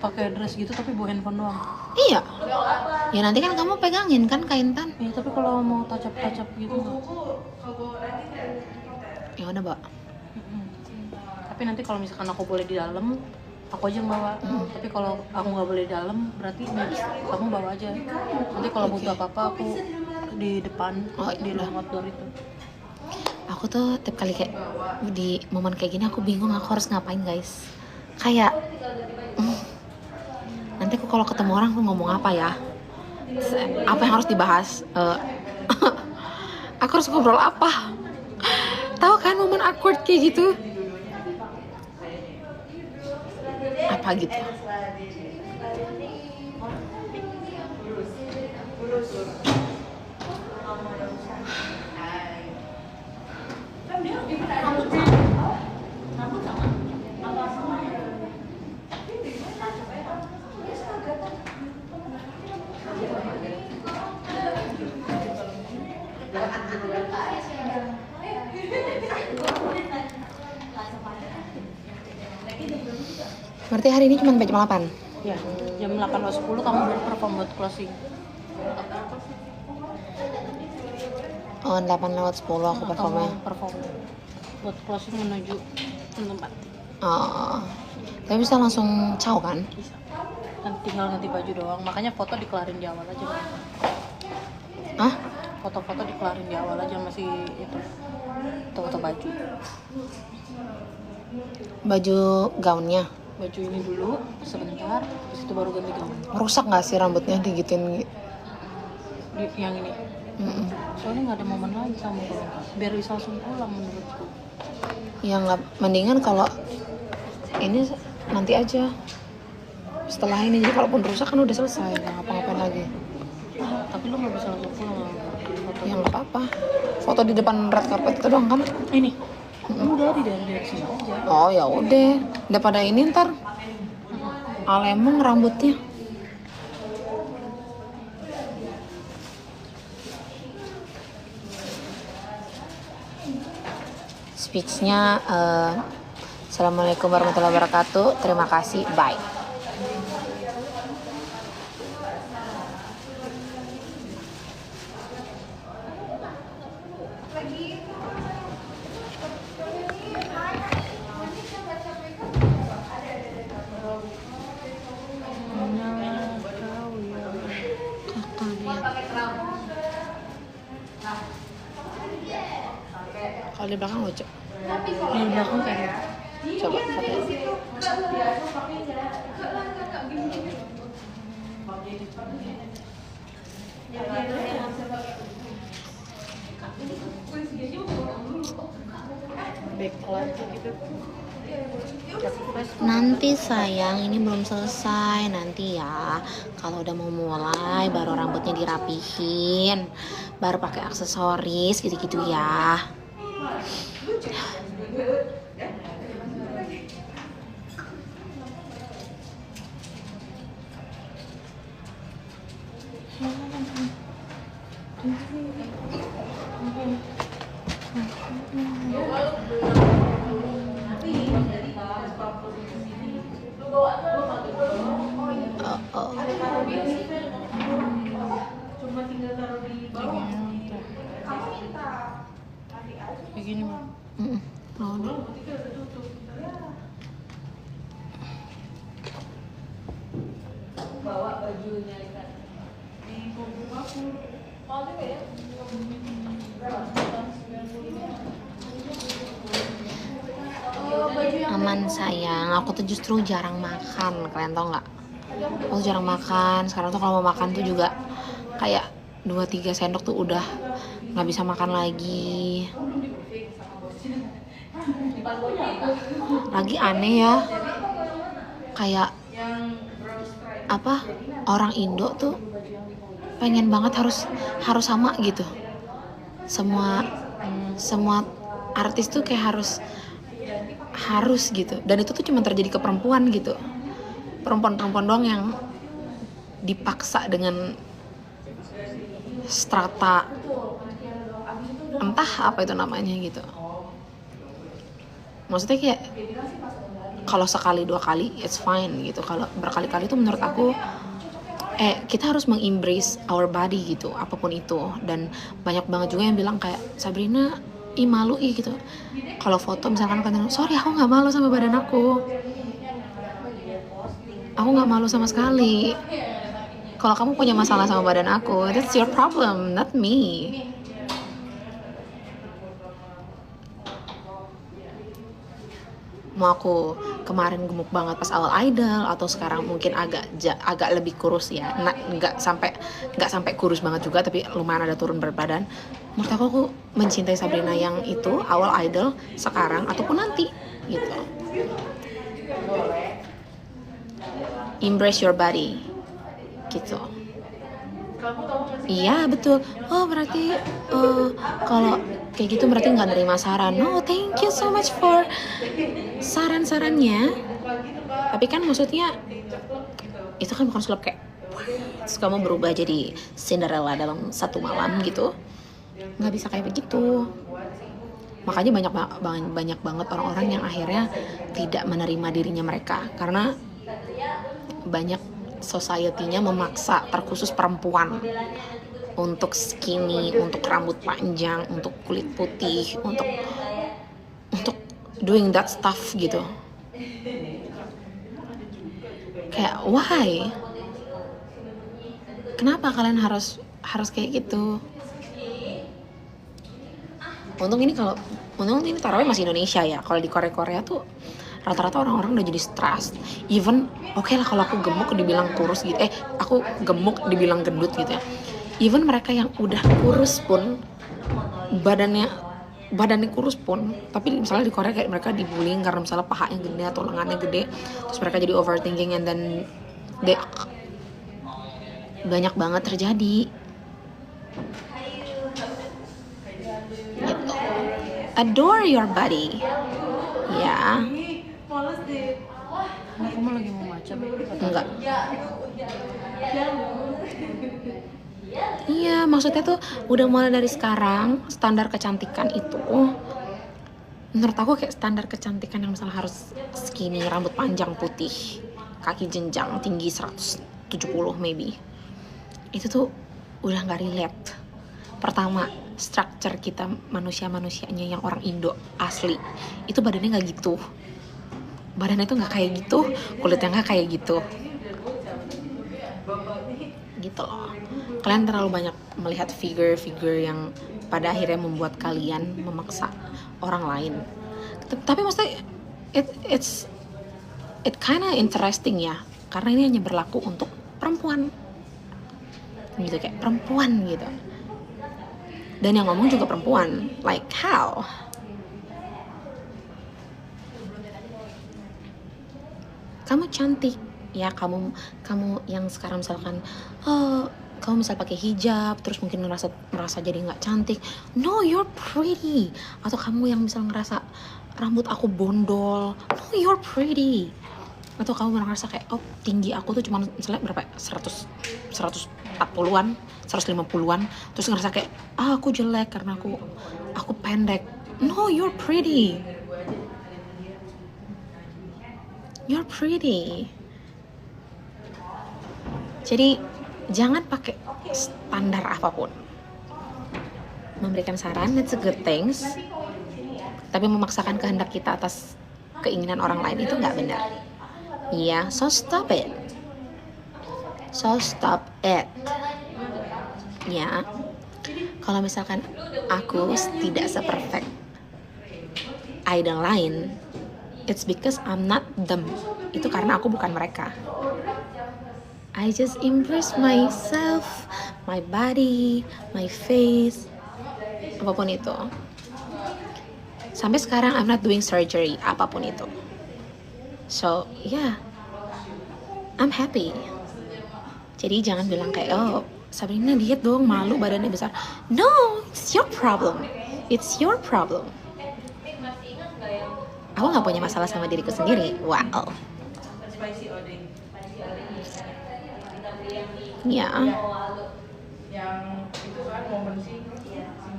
pakai dress gitu tapi bawa handphone doang. Iya. Ya nanti kan kamu pegangin kan Kaintan? Iya, tapi kalau mau touch up gitu nggak? Ya udah, Mbak. Tapi nanti kalau misalkan aku boleh di dalam, aku aja yang bawa. Tapi kalau aku nggak boleh di dalam, berarti kamu bawa aja. Nanti kalau butuh apa-apa aku di depan, di ruang outdoor itu. Aku tuh tiap kali kayak di momen kayak gini aku bingung aku harus ngapain, guys. Kayak nanti aku kalau ketemu orang aku ngomong apa ya? Apa yang harus dibahas? Aku harus ngobrol apa? Tahu kan momen awkward kayak gitu? Apa gitu? Berarti hari ini cuma sampai jam 8? Ya, jam 8.10 kamu baru perform buat closing. Oh, 8:10 aku performnya. Kamu perform buat closing menuju tempat. Oh, tapi bisa langsung caw kan? Bisa. Dan tinggal ganti baju doang. Makanya foto dikelarin di awal aja. Hah? Foto-foto dikelarin di awal aja, masih itu. Foto-foto baju. Baju gaunnya Baju ini dulu sebentar, terus itu baru ganti gaun. rusak nggak sih rambutnya digituin? Yang ini. Soalnya nggak ada momen lagi sama kamu. Biar bisa langsung pulang menurutku. Ya nggak, mendingan kalau ini nanti aja setelah ini, jadi kalaupun rusak kan udah selesai, nggak ngapa-ngapain lagi. Tapi lu nggak bisa langsung pulang. Foto. Ya nggak apa-apa, foto di depan red carpet itu doang kan? Ini. Udah dari sini aja. Oh ya udah, daripada ini ntar alemong rambutnya. Speechnya Assalamualaikum warahmatullahi wabarakatuh, terima kasih, bye. Kalau di belakang lucu. Di belakang kayak Coba foto. backlight gitu. Nanti sayang, ini belum selesai. Nanti ya, kalau udah mau mulai, baru rambutnya dirapihin, baru pakai aksesoris gitu-gitu ya. Oh. Kayak gini mah. Mau deh. Aman sayang, aku tuh justru jarang makan, kalian tau nggak? Aku tuh jarang makan. Sekarang tuh kalau mau makan tuh juga kayak 2-3 sendok tuh udah nggak bisa makan lagi. Lagi aneh ya, kayak apa, orang Indo tuh pengen banget harus sama gitu. Semua artis tuh kayak harus gitu, dan itu tuh cuma terjadi ke perempuan gitu. Perempuan doang yang dipaksa dengan strata entah apa itu namanya gitu. Maksudnya kayak kalau sekali 2 kali it's fine gitu, kalau berkali-kali tuh menurut aku kita harus mengembrace our body gitu, apapun itu. Dan banyak banget juga yang bilang kayak, Sabrina malu gitu kalau foto misalkan katanya, sorry aku nggak malu sama badan aku nggak malu sama sekali. Kalau kamu punya masalah sama badan aku, that's your problem, not me. Mau aku kemarin gemuk banget pas awal Idol, atau sekarang mungkin agak lebih kurus ya, nggak sampai kurus banget juga, tapi lumayan ada turun berat badan. Menurut aku mencintai Sabrina yang itu awal Idol, sekarang ataupun nanti gitu. Embrace your body gitu. Iya betul. Oh berarti kalau kayak gitu berarti nggak nerima saran. No, thank you so much for saran-sarannya. Tapi kan maksudnya itu kan bukan sulap kayak terus kamu berubah jadi Cinderella dalam 1 malam gitu. Nggak bisa kayak begitu. Makanya banyak banget orang-orang yang akhirnya tidak menerima dirinya mereka, karena banyak society-nya memaksa, terkhusus perempuan, untuk skinny, untuk rambut panjang, untuk kulit putih, untuk doing that stuff gitu. Kayak why? Kenapa kalian harus kayak gitu? Untung ini taruhnya masih Indonesia ya. Kalau di Korea tuh rata-rata orang-orang udah jadi stres. Even oke lah kalau aku gemuk dibilang kurus gitu, aku gemuk dibilang gendut gitu ya. Even mereka yang udah kurus pun, badannya kurus pun, tapi misalnya di Korea kayak mereka dibullying karena misalnya pahanya gede atau lengannya gede, terus mereka jadi overthinking, and then banyak banget terjadi gitu. Adore your body ya. Kamu lagi mau macam? Enggak. Iya, maksudnya tuh udah mulai dari sekarang standar kecantikan itu, menurut aku kayak standar kecantikan yang misalnya harus skinny, rambut panjang putih, kaki jenjang, tinggi 170 maybe. Itu tuh udah nggak relate. Pertama, structure kita manusianya yang orang Indo asli itu badannya nggak gitu. Badannya tuh nggak kayak gitu, kulitnya nggak kayak gitu loh. Kalian terlalu banyak melihat figure yang pada akhirnya membuat kalian memaksa orang lain. Tapi maksudnya it kinda interesting ya, karena ini hanya berlaku untuk perempuan gitu, kayak perempuan gitu, dan yang ngomong juga perempuan. Like how? Kamu cantik ya, kamu yang sekarang misalkan kamu misal pakai hijab terus mungkin merasa jadi nggak cantik. No, you're pretty. Atau kamu yang misal ngerasa rambut aku bondol. No, you're pretty. Atau kamu ngerasa kayak tinggi aku tuh cuma misalnya berapa 140-an 150-an, terus ngerasa kayak aku jelek karena aku pendek. No, you're pretty. You're pretty. Jadi jangan pakai standar apapun. Memberikan saran, it's a good things. Tapi memaksakan kehendak kita atas keinginan orang lain itu nggak benar. Iya, so stop it. So stop it. Ya, kalau misalkan aku tidak seperfect idol lain, it's because I'm not them. Itu karena aku bukan mereka. I just embrace myself, my body, my face, apapun itu. Sampai sekarang I'm not doing surgery, apapun itu. So yeah, I'm happy. Jadi jangan bilang kayak Sabrina diet dong, malu badannya besar. No, it's your problem. It's your problem. Aku nggak punya masalah sama diriku sendiri. Wow. Ya. Yang itu kan momen si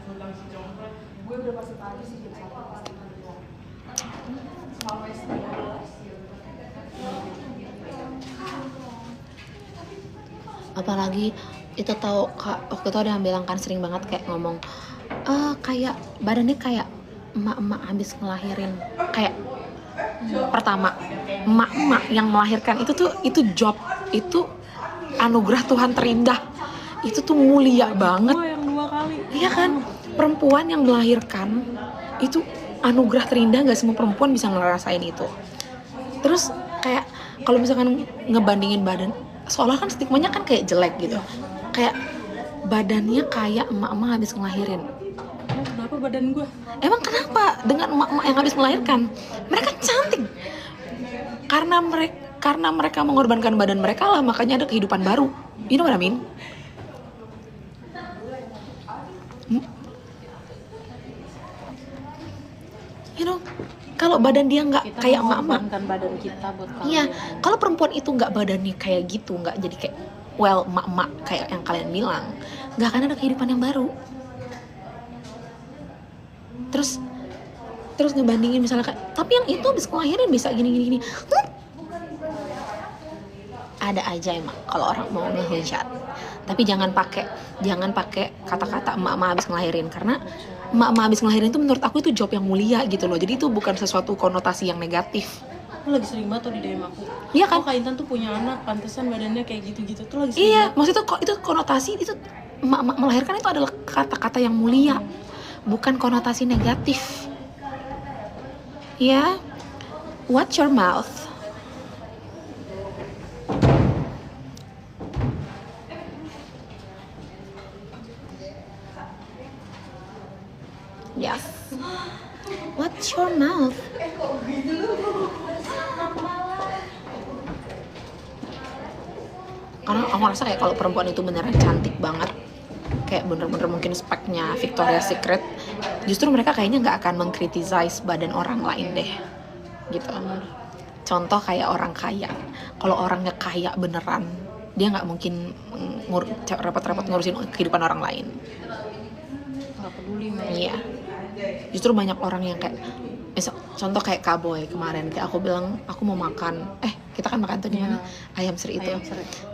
Sultan si Jongkrak, gue udah pasti pagi sih jam 1 pasti bilang sampai setengah 12. Apalagi itu tahu Kak, waktu itu ada yang bilang kan sering banget kayak ngomong kayak badannya kayak emak-emak habis ngelahirin. Kayak pertama, emak-emak yang melahirkan itu job, itu anugerah Tuhan terindah. Itu tuh mulia banget. Yang 2 kali. Iya kan? Perempuan yang melahirkan itu anugerah terindah, gak semua perempuan bisa ngerasain itu. Terus kayak kalau misalkan ngebandingin badan, seolah kan stigmanya kan kayak jelek gitu. Kayak badannya kayak emak-emak habis ngelahirin. Kenapa badan gue? Emang kenapa dengan emak-emak yang habis melahirkan? Mereka cantik. Karena mereka mengorbankan badan mereka lah, makanya ada kehidupan baru. You know what I mean? You know, kalau badan dia nggak kayak emak-emak. Kita badan kita buat kalian. Iya, kalau perempuan itu nggak badannya kayak gitu, nggak jadi kayak emak-emak kayak yang kalian bilang, nggak akan ada kehidupan yang baru. Terus ngebandingin misalnya kayak, tapi yang itu habis ngelahirin bisa gini. Ada aja emang kalau orang mau ngehujat. Tapi jangan pakai kata-kata emak-emak habis ngelahirin, karena emak-emak habis ngelahirin itu menurut aku itu job yang mulia gitu loh. Jadi itu bukan sesuatu konotasi yang negatif. Aku lagi sering banget tuh di DM aku. Iya kan? Kak Intan tuh punya anak, pantesan badannya kayak gitu-gitu tuh lagi sering. Iya, banget. maksudnya kok itu konotasi itu emak-emak melahirkan itu adalah kata-kata yang mulia, bukan konotasi negatif. Ya, watch your mouth. Yes. Watch your mouth. Karena aku ngerasa kayak kalau perempuan itu beneran cantik banget, kayak bener-bener mungkin speknya Victoria's Secret, justru mereka kayaknya nggak akan mengkritisize badan orang lain deh, gitu. Contoh kayak orang kaya, kalau orangnya kaya beneran, dia nggak mungkin repot-repot ngurusin kehidupan orang lain. Nggak peduli mah. Iya. Justru banyak orang yang kayak, misal contoh kayak Kaboy kemarin, kayak aku bilang aku mau makan, kita kan makan tuh di mana? Ayam seri itu.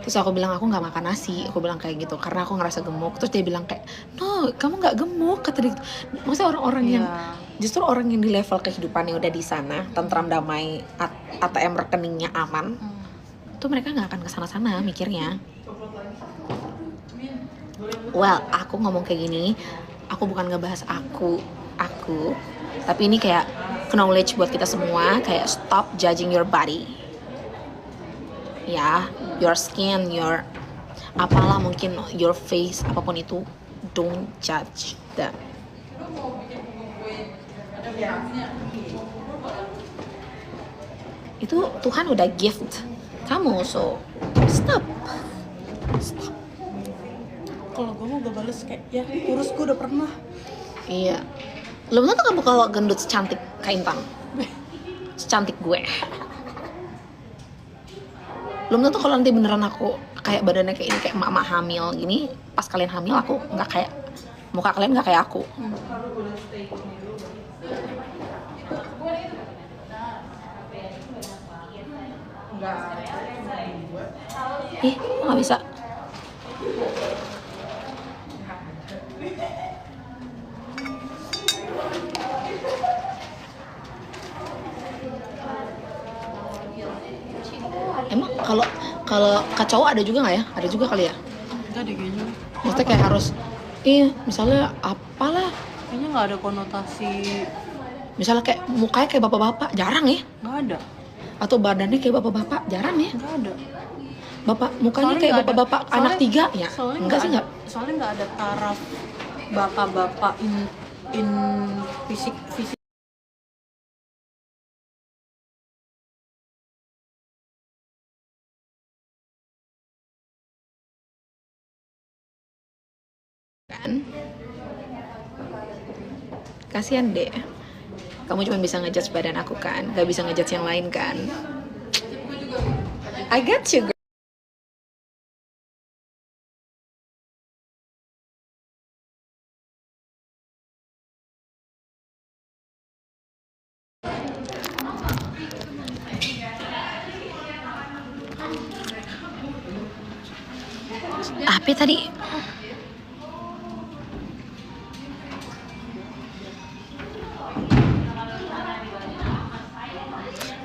Terus aku bilang aku nggak makan nasi, aku bilang kayak gitu karena aku ngerasa gemuk. Terus dia bilang kayak, no, kamu nggak gemuk, kata dia. Maksudnya orang-orang yang justru orang yang di level kehidupannya udah di sana, tentram, damai, ATM rekeningnya aman, tuh mereka nggak akan kesana-sana mikirnya. Well, aku ngomong kayak gini aku bukan ngebahas aku, tapi ini kayak knowledge buat kita semua, kayak stop judging your body. Ya, your skin, your apalah mungkin your face, apapun itu, don't judge them. Itu Tuhan udah gift kamu, so stop. Kalau gue mau gak bales kayak ya kurus gue udah pernah. Iya. Belum tentu kamu kalau gendut secantik Kak Intan, secantik gue. Belum tentu kalau nanti beneran aku kayak badannya kayak ini, kayak emak-emak hamil gini, pas kalian hamil aku nggak kayak, muka kalian nggak kayak aku. Ih, kok nggak bisa? Emang kalau cowok ada juga nggak ya? Ada juga kali ya? Enggak deh kayaknya. Maksudnya kayak harus, misalnya apalah, Kayaknya nggak ada konotasi. misalnya kayak mukanya kayak bapak-bapak, jarang ya? Nggak ada. Atau badannya kayak bapak-bapak, jarang ya? Nggak ada. Bapak mukanya Soalnya kayak nggak ada. bapak-bapak anak Soalnya- 3 ya? Soalnya Enggak sih, ada- enggak. Soalnya nggak ada taraf bapak-bapak in fisik. Kan? Kasian deh. Kamu cuma bisa ngejudge badan aku kan? Gak bisa ngejudge yang lain kan? I got you, girl. Apa tadi?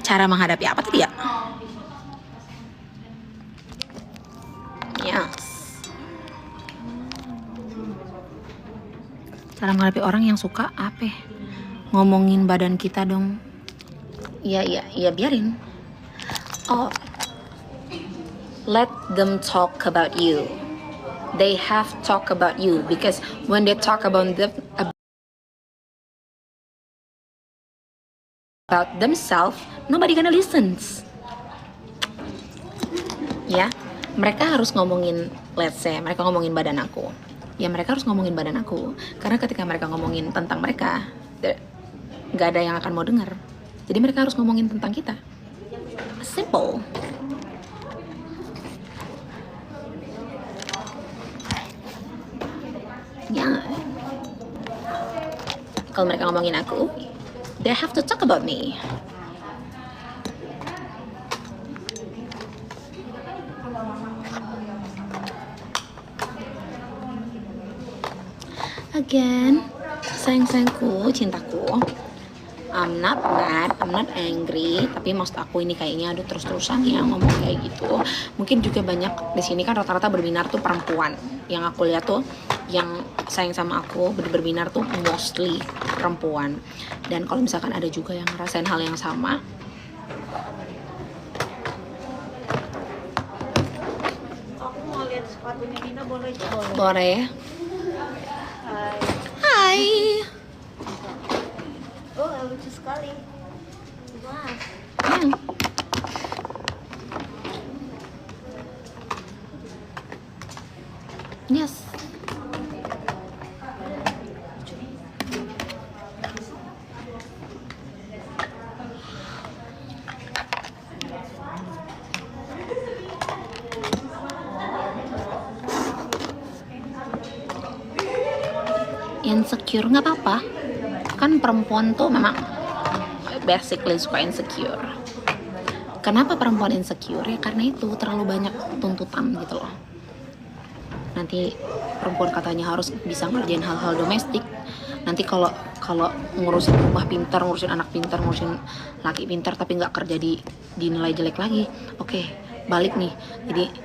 Cara menghadapi apa tadi ya? Yes. Cara menghadapi orang yang suka apa? Ngomongin badan kita dong. Iya biarin. Oh, let them talk about you. They have talk about you because when they talk about themselves, nobody gonna listens. Ya, mereka harus ngomongin, let's say mereka ngomongin badan aku. Ya mereka harus ngomongin badan aku, karena ketika mereka ngomongin tentang mereka, nggak ada yang akan mau dengar. Jadi mereka harus ngomongin tentang kita. Simple. Ya. Kalau mereka ngomongin aku, they have to talk about me. Again, sayang-sayangku, cintaku, I'm not mad, I'm not angry, tapi maksud aku ini kayaknya aduh terus-terusan ya ngomong kayak gitu. Mungkin juga banyak di sini kan rata-rata berbinar tuh perempuan. Yang aku lihat tuh yang sayang sama aku berbinar tuh mostly perempuan. Dan kalau misalkan ada juga yang ngerasain hal yang sama, Aku mau lihat sepatunya Dina, boleh? boleh. Hai. Hai. Oh, lucu sekali. Mas. Yes. Insecure nggak apa-apa, kan perempuan tuh memang basically suka insecure. Kenapa perempuan insecure? Ya karena itu terlalu banyak tuntutan gitu loh. Nanti perempuan katanya harus bisa ngerjain hal-hal domestik. Nanti kalau ngurusin rumah pintar, ngurusin anak pintar, ngurusin laki pintar, tapi nggak kerja dinilai jelek lagi. Oke, balik nih,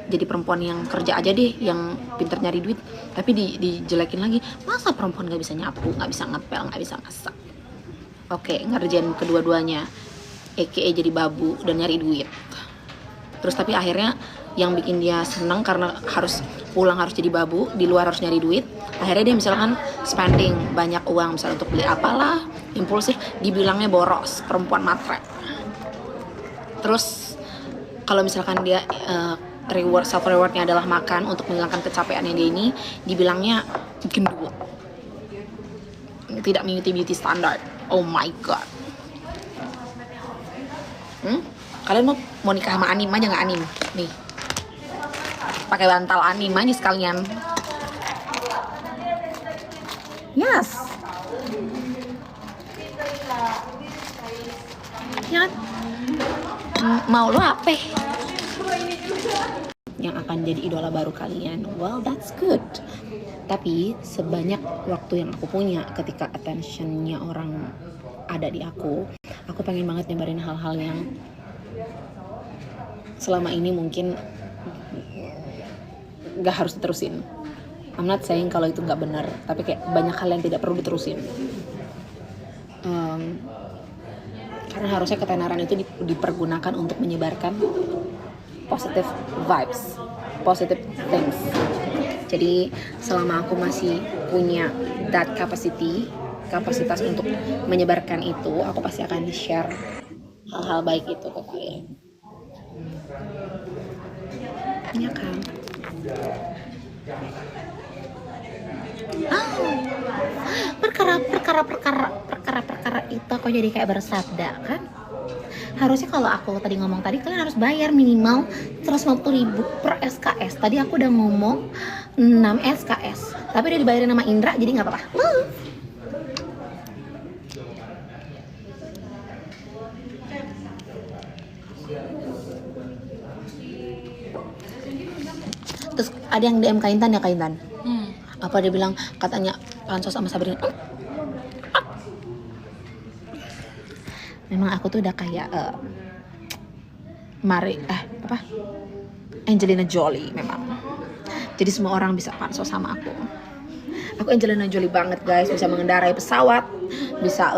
jadi perempuan yang kerja aja deh, yang pintar nyari duit, tapi dijelekin lagi, masa perempuan nggak bisa nyapu, nggak bisa ngepel, nggak bisa masak. Oke, ngerjain kedua-duanya, aka jadi babu dan nyari duit. Terus tapi akhirnya yang bikin dia senang karena harus pulang harus jadi babu, di luar harus nyari duit, akhirnya dia misalkan spending banyak uang misalnya untuk beli apalah, impulsif, dibilangnya boros, perempuan matre. Terus kalau misalkan dia self rewardnya adalah makan untuk menghilangkan kecapeannya dia ini, dibilangnya gendut, tidak mengikuti beauty standard. Oh my god. Kalian mau nikah sama anim aja nggak anim? Nih, pakai bantal anim aja sekalian. Yes. Ya kan? Mau lo apa? Yang akan jadi idola baru kalian. Well, that's good. Tapi sebanyak waktu yang aku punya, ketika attentionnya orang ada di aku pengen banget nyebarin hal-hal yang selama ini mungkin gak harus diterusin. I'm not saying kalau itu gak benar, tapi kayak banyak hal yang tidak perlu diterusin. Karena harusnya ketenaran itu dipergunakan untuk menyebarkan positive vibes, positive things. Jadi selama aku masih punya that kapasitas untuk menyebarkan itu, aku pasti akan share hal-hal baik itu ke kalian. Ya kan? Perkara itu aku jadi kayak bersabda kan. Harusnya kalau aku tadi ngomong tadi, kalian harus bayar minimal 150.000 per SKS. Tadi aku udah ngomong 6 SKS, tapi udah dibayarin sama Indra, jadi nggak apa-apa. Terus ada yang DM Kaintan ya, Kaintan. Apa dia bilang, katanya pansos sama Sabrina. Memang aku tuh udah kayak Angelina Jolie memang. Jadi semua orang bisa pansos sama aku. Aku Angelina Jolie banget guys, bisa mengendarai pesawat, bisa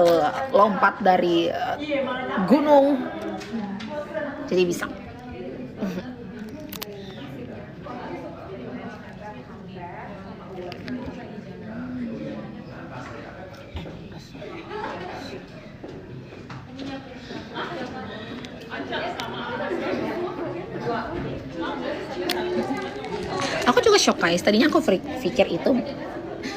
lompat dari gunung. Jadi bisa. Aku juga shock guys, tadinya aku pikir itu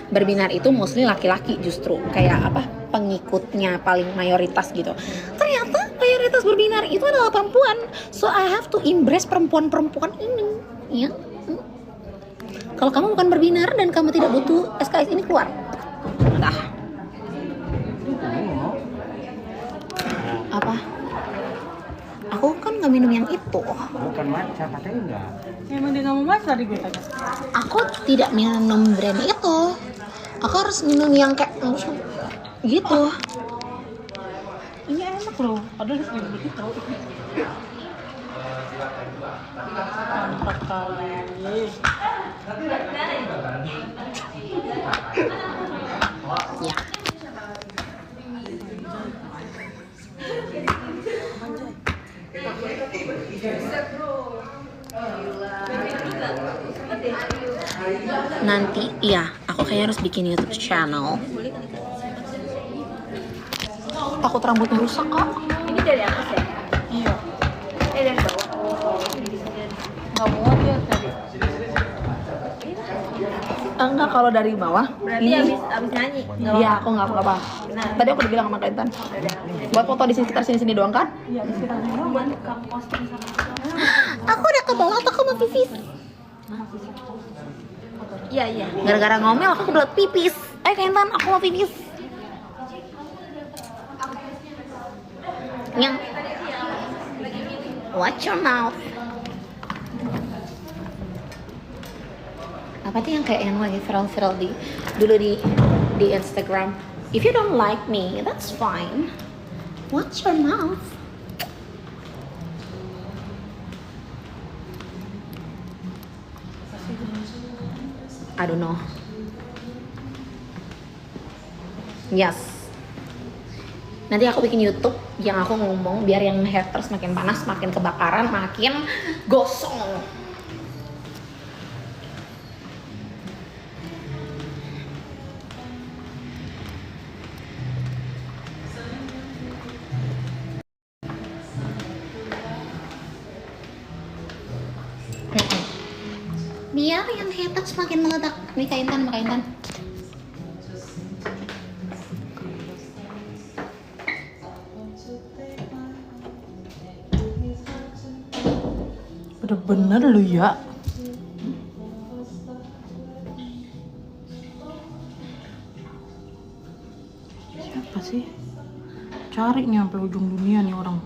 berbinar itu mostly laki-laki, justru kayak apa, pengikutnya paling mayoritas gitu. Ternyata mayoritas berbinar itu adalah perempuan, so I have to embrace perempuan-perempuan ini ya. Kalau kamu bukan berbinar dan kamu tidak butuh SKS ini, keluar. Apa? Aku kan nggak minum yang itu. Bukan matcha, katanya enggak. Emang dia nggak mau matcha tadi gue tanya. Aku tidak minum brand itu. Aku harus minum yang kayak gitu. Ini enak loh, padahal disebut begitu. Mantap kali. Ya. Nanti, iya, aku kayaknya harus bikin YouTube channel. Takut rambutnya rusak kok. Ini dari atas ya? Iya. Dari bawah. Nggak mau dia tadi. Enggak, kalau dari bawah. Berarti Ini. abis nyanyi. Iya, aku nggak apa-apa. Nah. Tadi aku udah bilang sama Kaintan. Buat foto di sekitar sini doang kan? Iya, sekitar sana. Buat kamu posting sama Aku udah kebelat, aku mau pipis. Iya, iya. Gara-gara ngomel aku kebelat pipis. Kaintan, aku mau pipis. Yang watch your mouth. Apa tuh yang kayak yang lagi viral dulu di Instagram? If you don't like me, that's fine. Watch your mouth. I don't know. Yes. Nanti aku bikin YouTube yang aku ngomong biar yang haters makin panas, makin kebakaran, makin gosong. Biar yang haters makin meledak. Nih Kak Intan, Kak Intan. Bener-bener lu ya. Siapa sih? Cari nih sampai ujung dunia nih orang.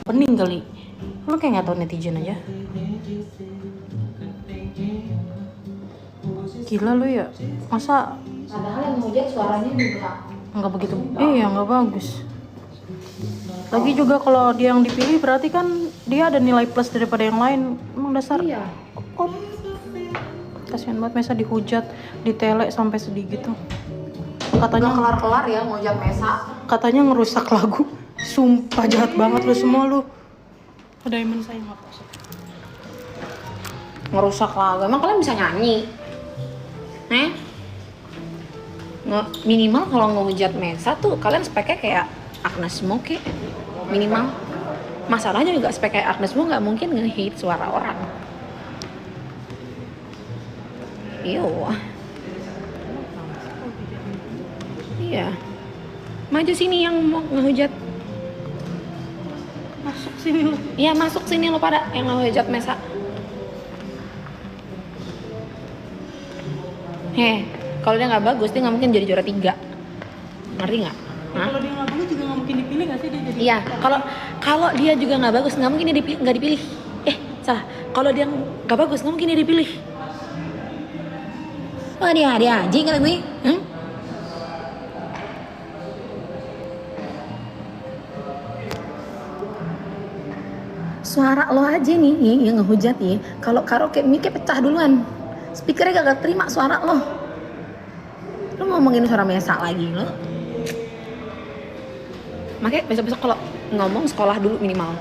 Pening kali. Lu kayak nggak tahu netizen aja. Gila lu ya. Masa Padahal yang ngehujat suaranya juga nggak begitu? Iya, nggak bagus. Lagi juga kalau dia yang dipilih berarti kan dia ada nilai plus daripada yang lain. Emang dasar. Iya. Oh. Kasian banget Mesa dihujat, ditele sampai sedih gitu. Katanya nggak kelar-kelar ya ngehujat Mesa. Katanya ngerusak lagu. Sumpah jahat banget lu semua lu. Diamond saya nggak masuk. Ngerusak lagu. Emang kalian bisa nyanyi? Minimal kalau ngehujat Mesa tuh kalian speknya kayak Agnes Mo kayak minimal. Masalahnya juga spek kayak Agnes Mo nggak mungkin nge-hit suara orang. Iya. Maju sini yang mau ngehujat. Masuk sini lu. Iya masuk sini lo pada yang ngehujat Mesa. Kalau dia nggak bagus dia nggak mungkin jadi juara 3. Ngerti nggak? Kalau dia nggak bagus juga nggak mungkin dipilih nggak sih dia jadi? Iya. Kalau dia juga nggak bagus nggak mungkin dia nggak dipilih. Salah. Kalau dia nggak bagus nggak mungkin dia dipilih. Oh dia anjing kali gue. Suara lo aja nih yang ngehujat nih. Kalau karaoke mic pecah duluan. Speakernya gak terima suara lo. Lo ngomongin suara Mesa lagi lo. Makanya besok-besok kalau ngomong sekolah dulu minimal.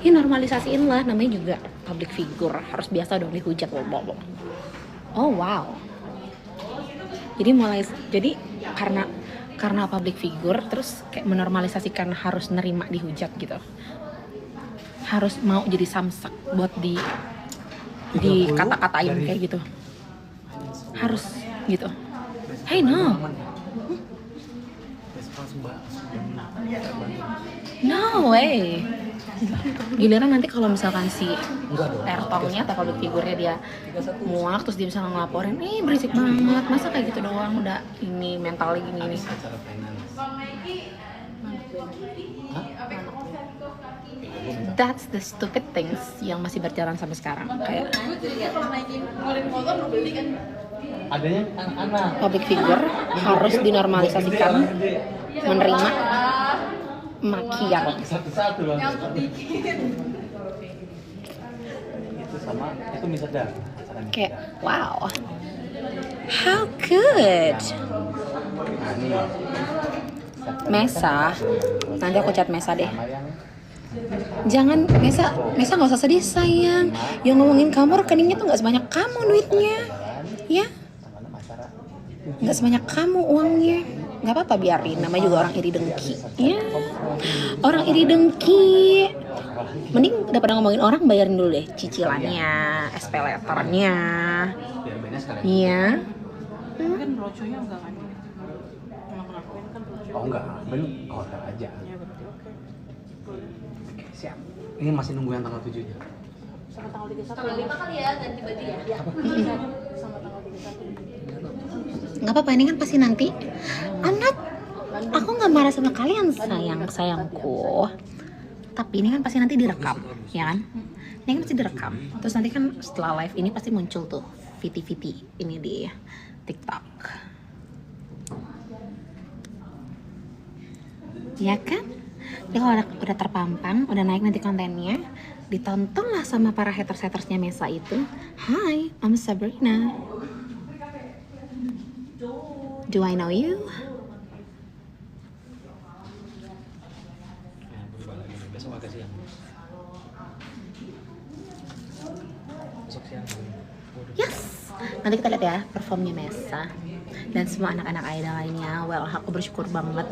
Ya normalisasiin lah, namanya juga public figure, harus biasa dong dihujat lo. Oh wow. Jadi karena public figure terus kayak menormalisasikan harus nerima dihujat gitu. Harus mau jadi samsak buat di kata-katain kayak gitu. Harus gitu. Hey no. No way. Giliran nanti kalau misalkan si Ertongnya atau public figure-nya dia muak terus dia bisa ngelaporin, berisik banget, masa kayak gitu doang udah ini mentalnya gini nih. That's the stupid things yang masih berjalan sampai sekarang kayak public figure harus dinormalisasikan menerima makian. Itu sama itu bisa dah. Kayak wow, how good. Mesa, nanti aku chat Mesa deh. Jangan Mesa nggak usah sedih sayang. Yang ngomongin kamu rekeningnya tuh nggak sebanyak kamu duitnya, ya? Nggak sebanyak kamu uangnya. Nggak apa-apa biarin, namanya juga orang iri dengki. Ya, orang iri dengki. Mending daripada ngomongin orang bayarin dulu deh cicilannya, SP letternya. Iya. Kan roconya enggak kan? Ngelakuin kan roco. Oh enggak, bener hotel aja. Ya berarti oke. Siap. Ini masih nunggu yang tanggal 7-nya. Sama tanggal 31. Tanggal 5 kali ya ganti baju ya. Sama tanggal 31. Nggak apa-apa, ini kan pasti nanti. Aku nggak marah sama kalian sayangku. Tapi ini kan pasti nanti direkam, ya kan? Ini kan pasti direkam. Terus nanti kan setelah live ini pasti muncul tuh VT ini di TikTok. Ya kan? Jadi kalau udah terpampang, udah naik nanti kontennya, ditonton lah sama para haters-hatersnya Mesa itu. Hi, I'm Sabrina. Do I know you? Besok agak siang. Besok siang. Yes. Nanti kita lihat ya performnya Mesa dan semua anak-anak idol lainnya. Well, aku bersyukur banget,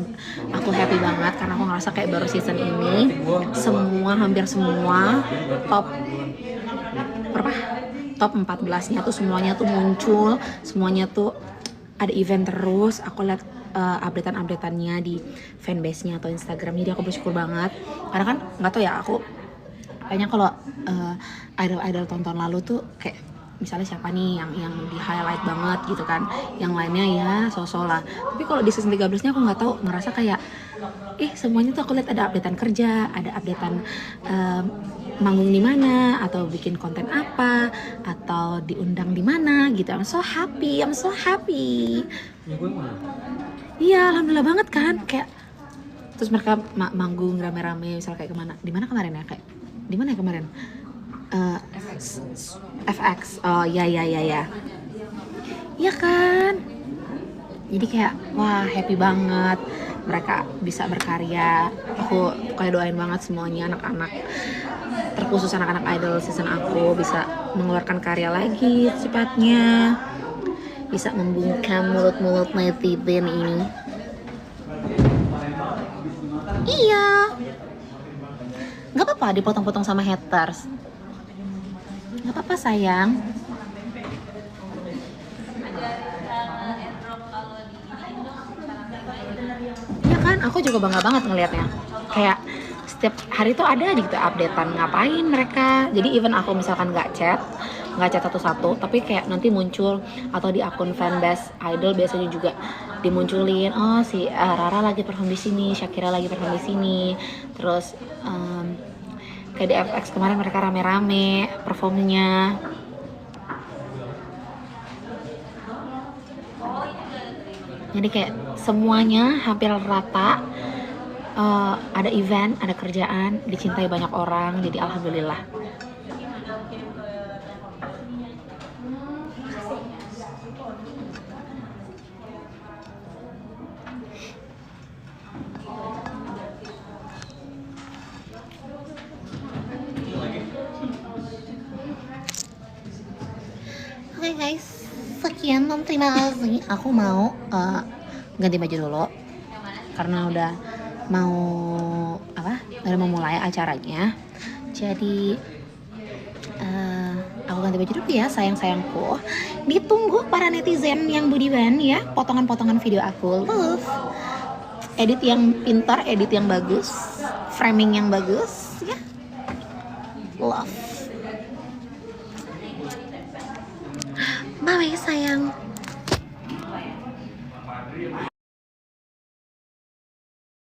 aku happy banget karena aku ngerasa kayak baru season ini hampir semua top 14-nya tuh semuanya tuh muncul, semuanya tuh ada event terus. Aku lihat updatean-updateannya di fanbase-nya atau Instagram, jadi aku bersyukur banget karena kan nggak tahu ya, aku kayaknya kalau idol-idol tahun lalu tuh kayak misalnya siapa nih yang di highlight banget gitu kan, yang lainnya ya so-so lah. Tapi kalau di season 13-nya aku nggak tahu, ngerasa kayak semuanya tuh aku lihat ada updatean kerja, ada updatean manggung di mana atau bikin konten apa atau diundang di mana gitu. I'm so happy. Iya, alhamdulillah banget kan, kayak terus mereka manggung rame-rame, misal kayak kemana, di mana kemarin ya, kayak di mana ya kemarin, FX, oh ya kan, jadi kayak wah happy banget mereka bisa berkarya. Aku kayak doain banget semuanya anak-anak, terkhusus anak-anak idol season aku bisa mengeluarkan karya lagi cepatnya, bisa membungkam mulut-mulut netizen ini. Iya, nggak apa-apa dipotong-potong sama haters, nggak apa-apa sayang. Ya kan, aku juga bangga banget ngelihatnya. Kayak setiap hari tuh ada aja gitu updatean ngapain mereka. Jadi even aku misalkan nggak chat satu-satu, tapi kayak nanti muncul atau di akun fanbase idol biasanya juga dimunculin, oh si Rara lagi perform di sini, Shakira lagi perform di sini. Terus kayak di FX kemarin mereka rame-rame performnya. Jadi kayak semuanya hampir rata, ada event, ada kerjaan, dicintai banyak orang, jadi alhamdulillah. Oke guys, sekian dan terima kasih. Aku mau ganti baju dulu karena udah mau mulai acaranya. Jadi aku ganti baju dulu ya sayang-sayangku. Ditunggu para netizen yang budiman ya, potongan-potongan video aku. Love, edit yang pintar, edit yang bagus, framing yang bagus ya. Love. Bye sayang.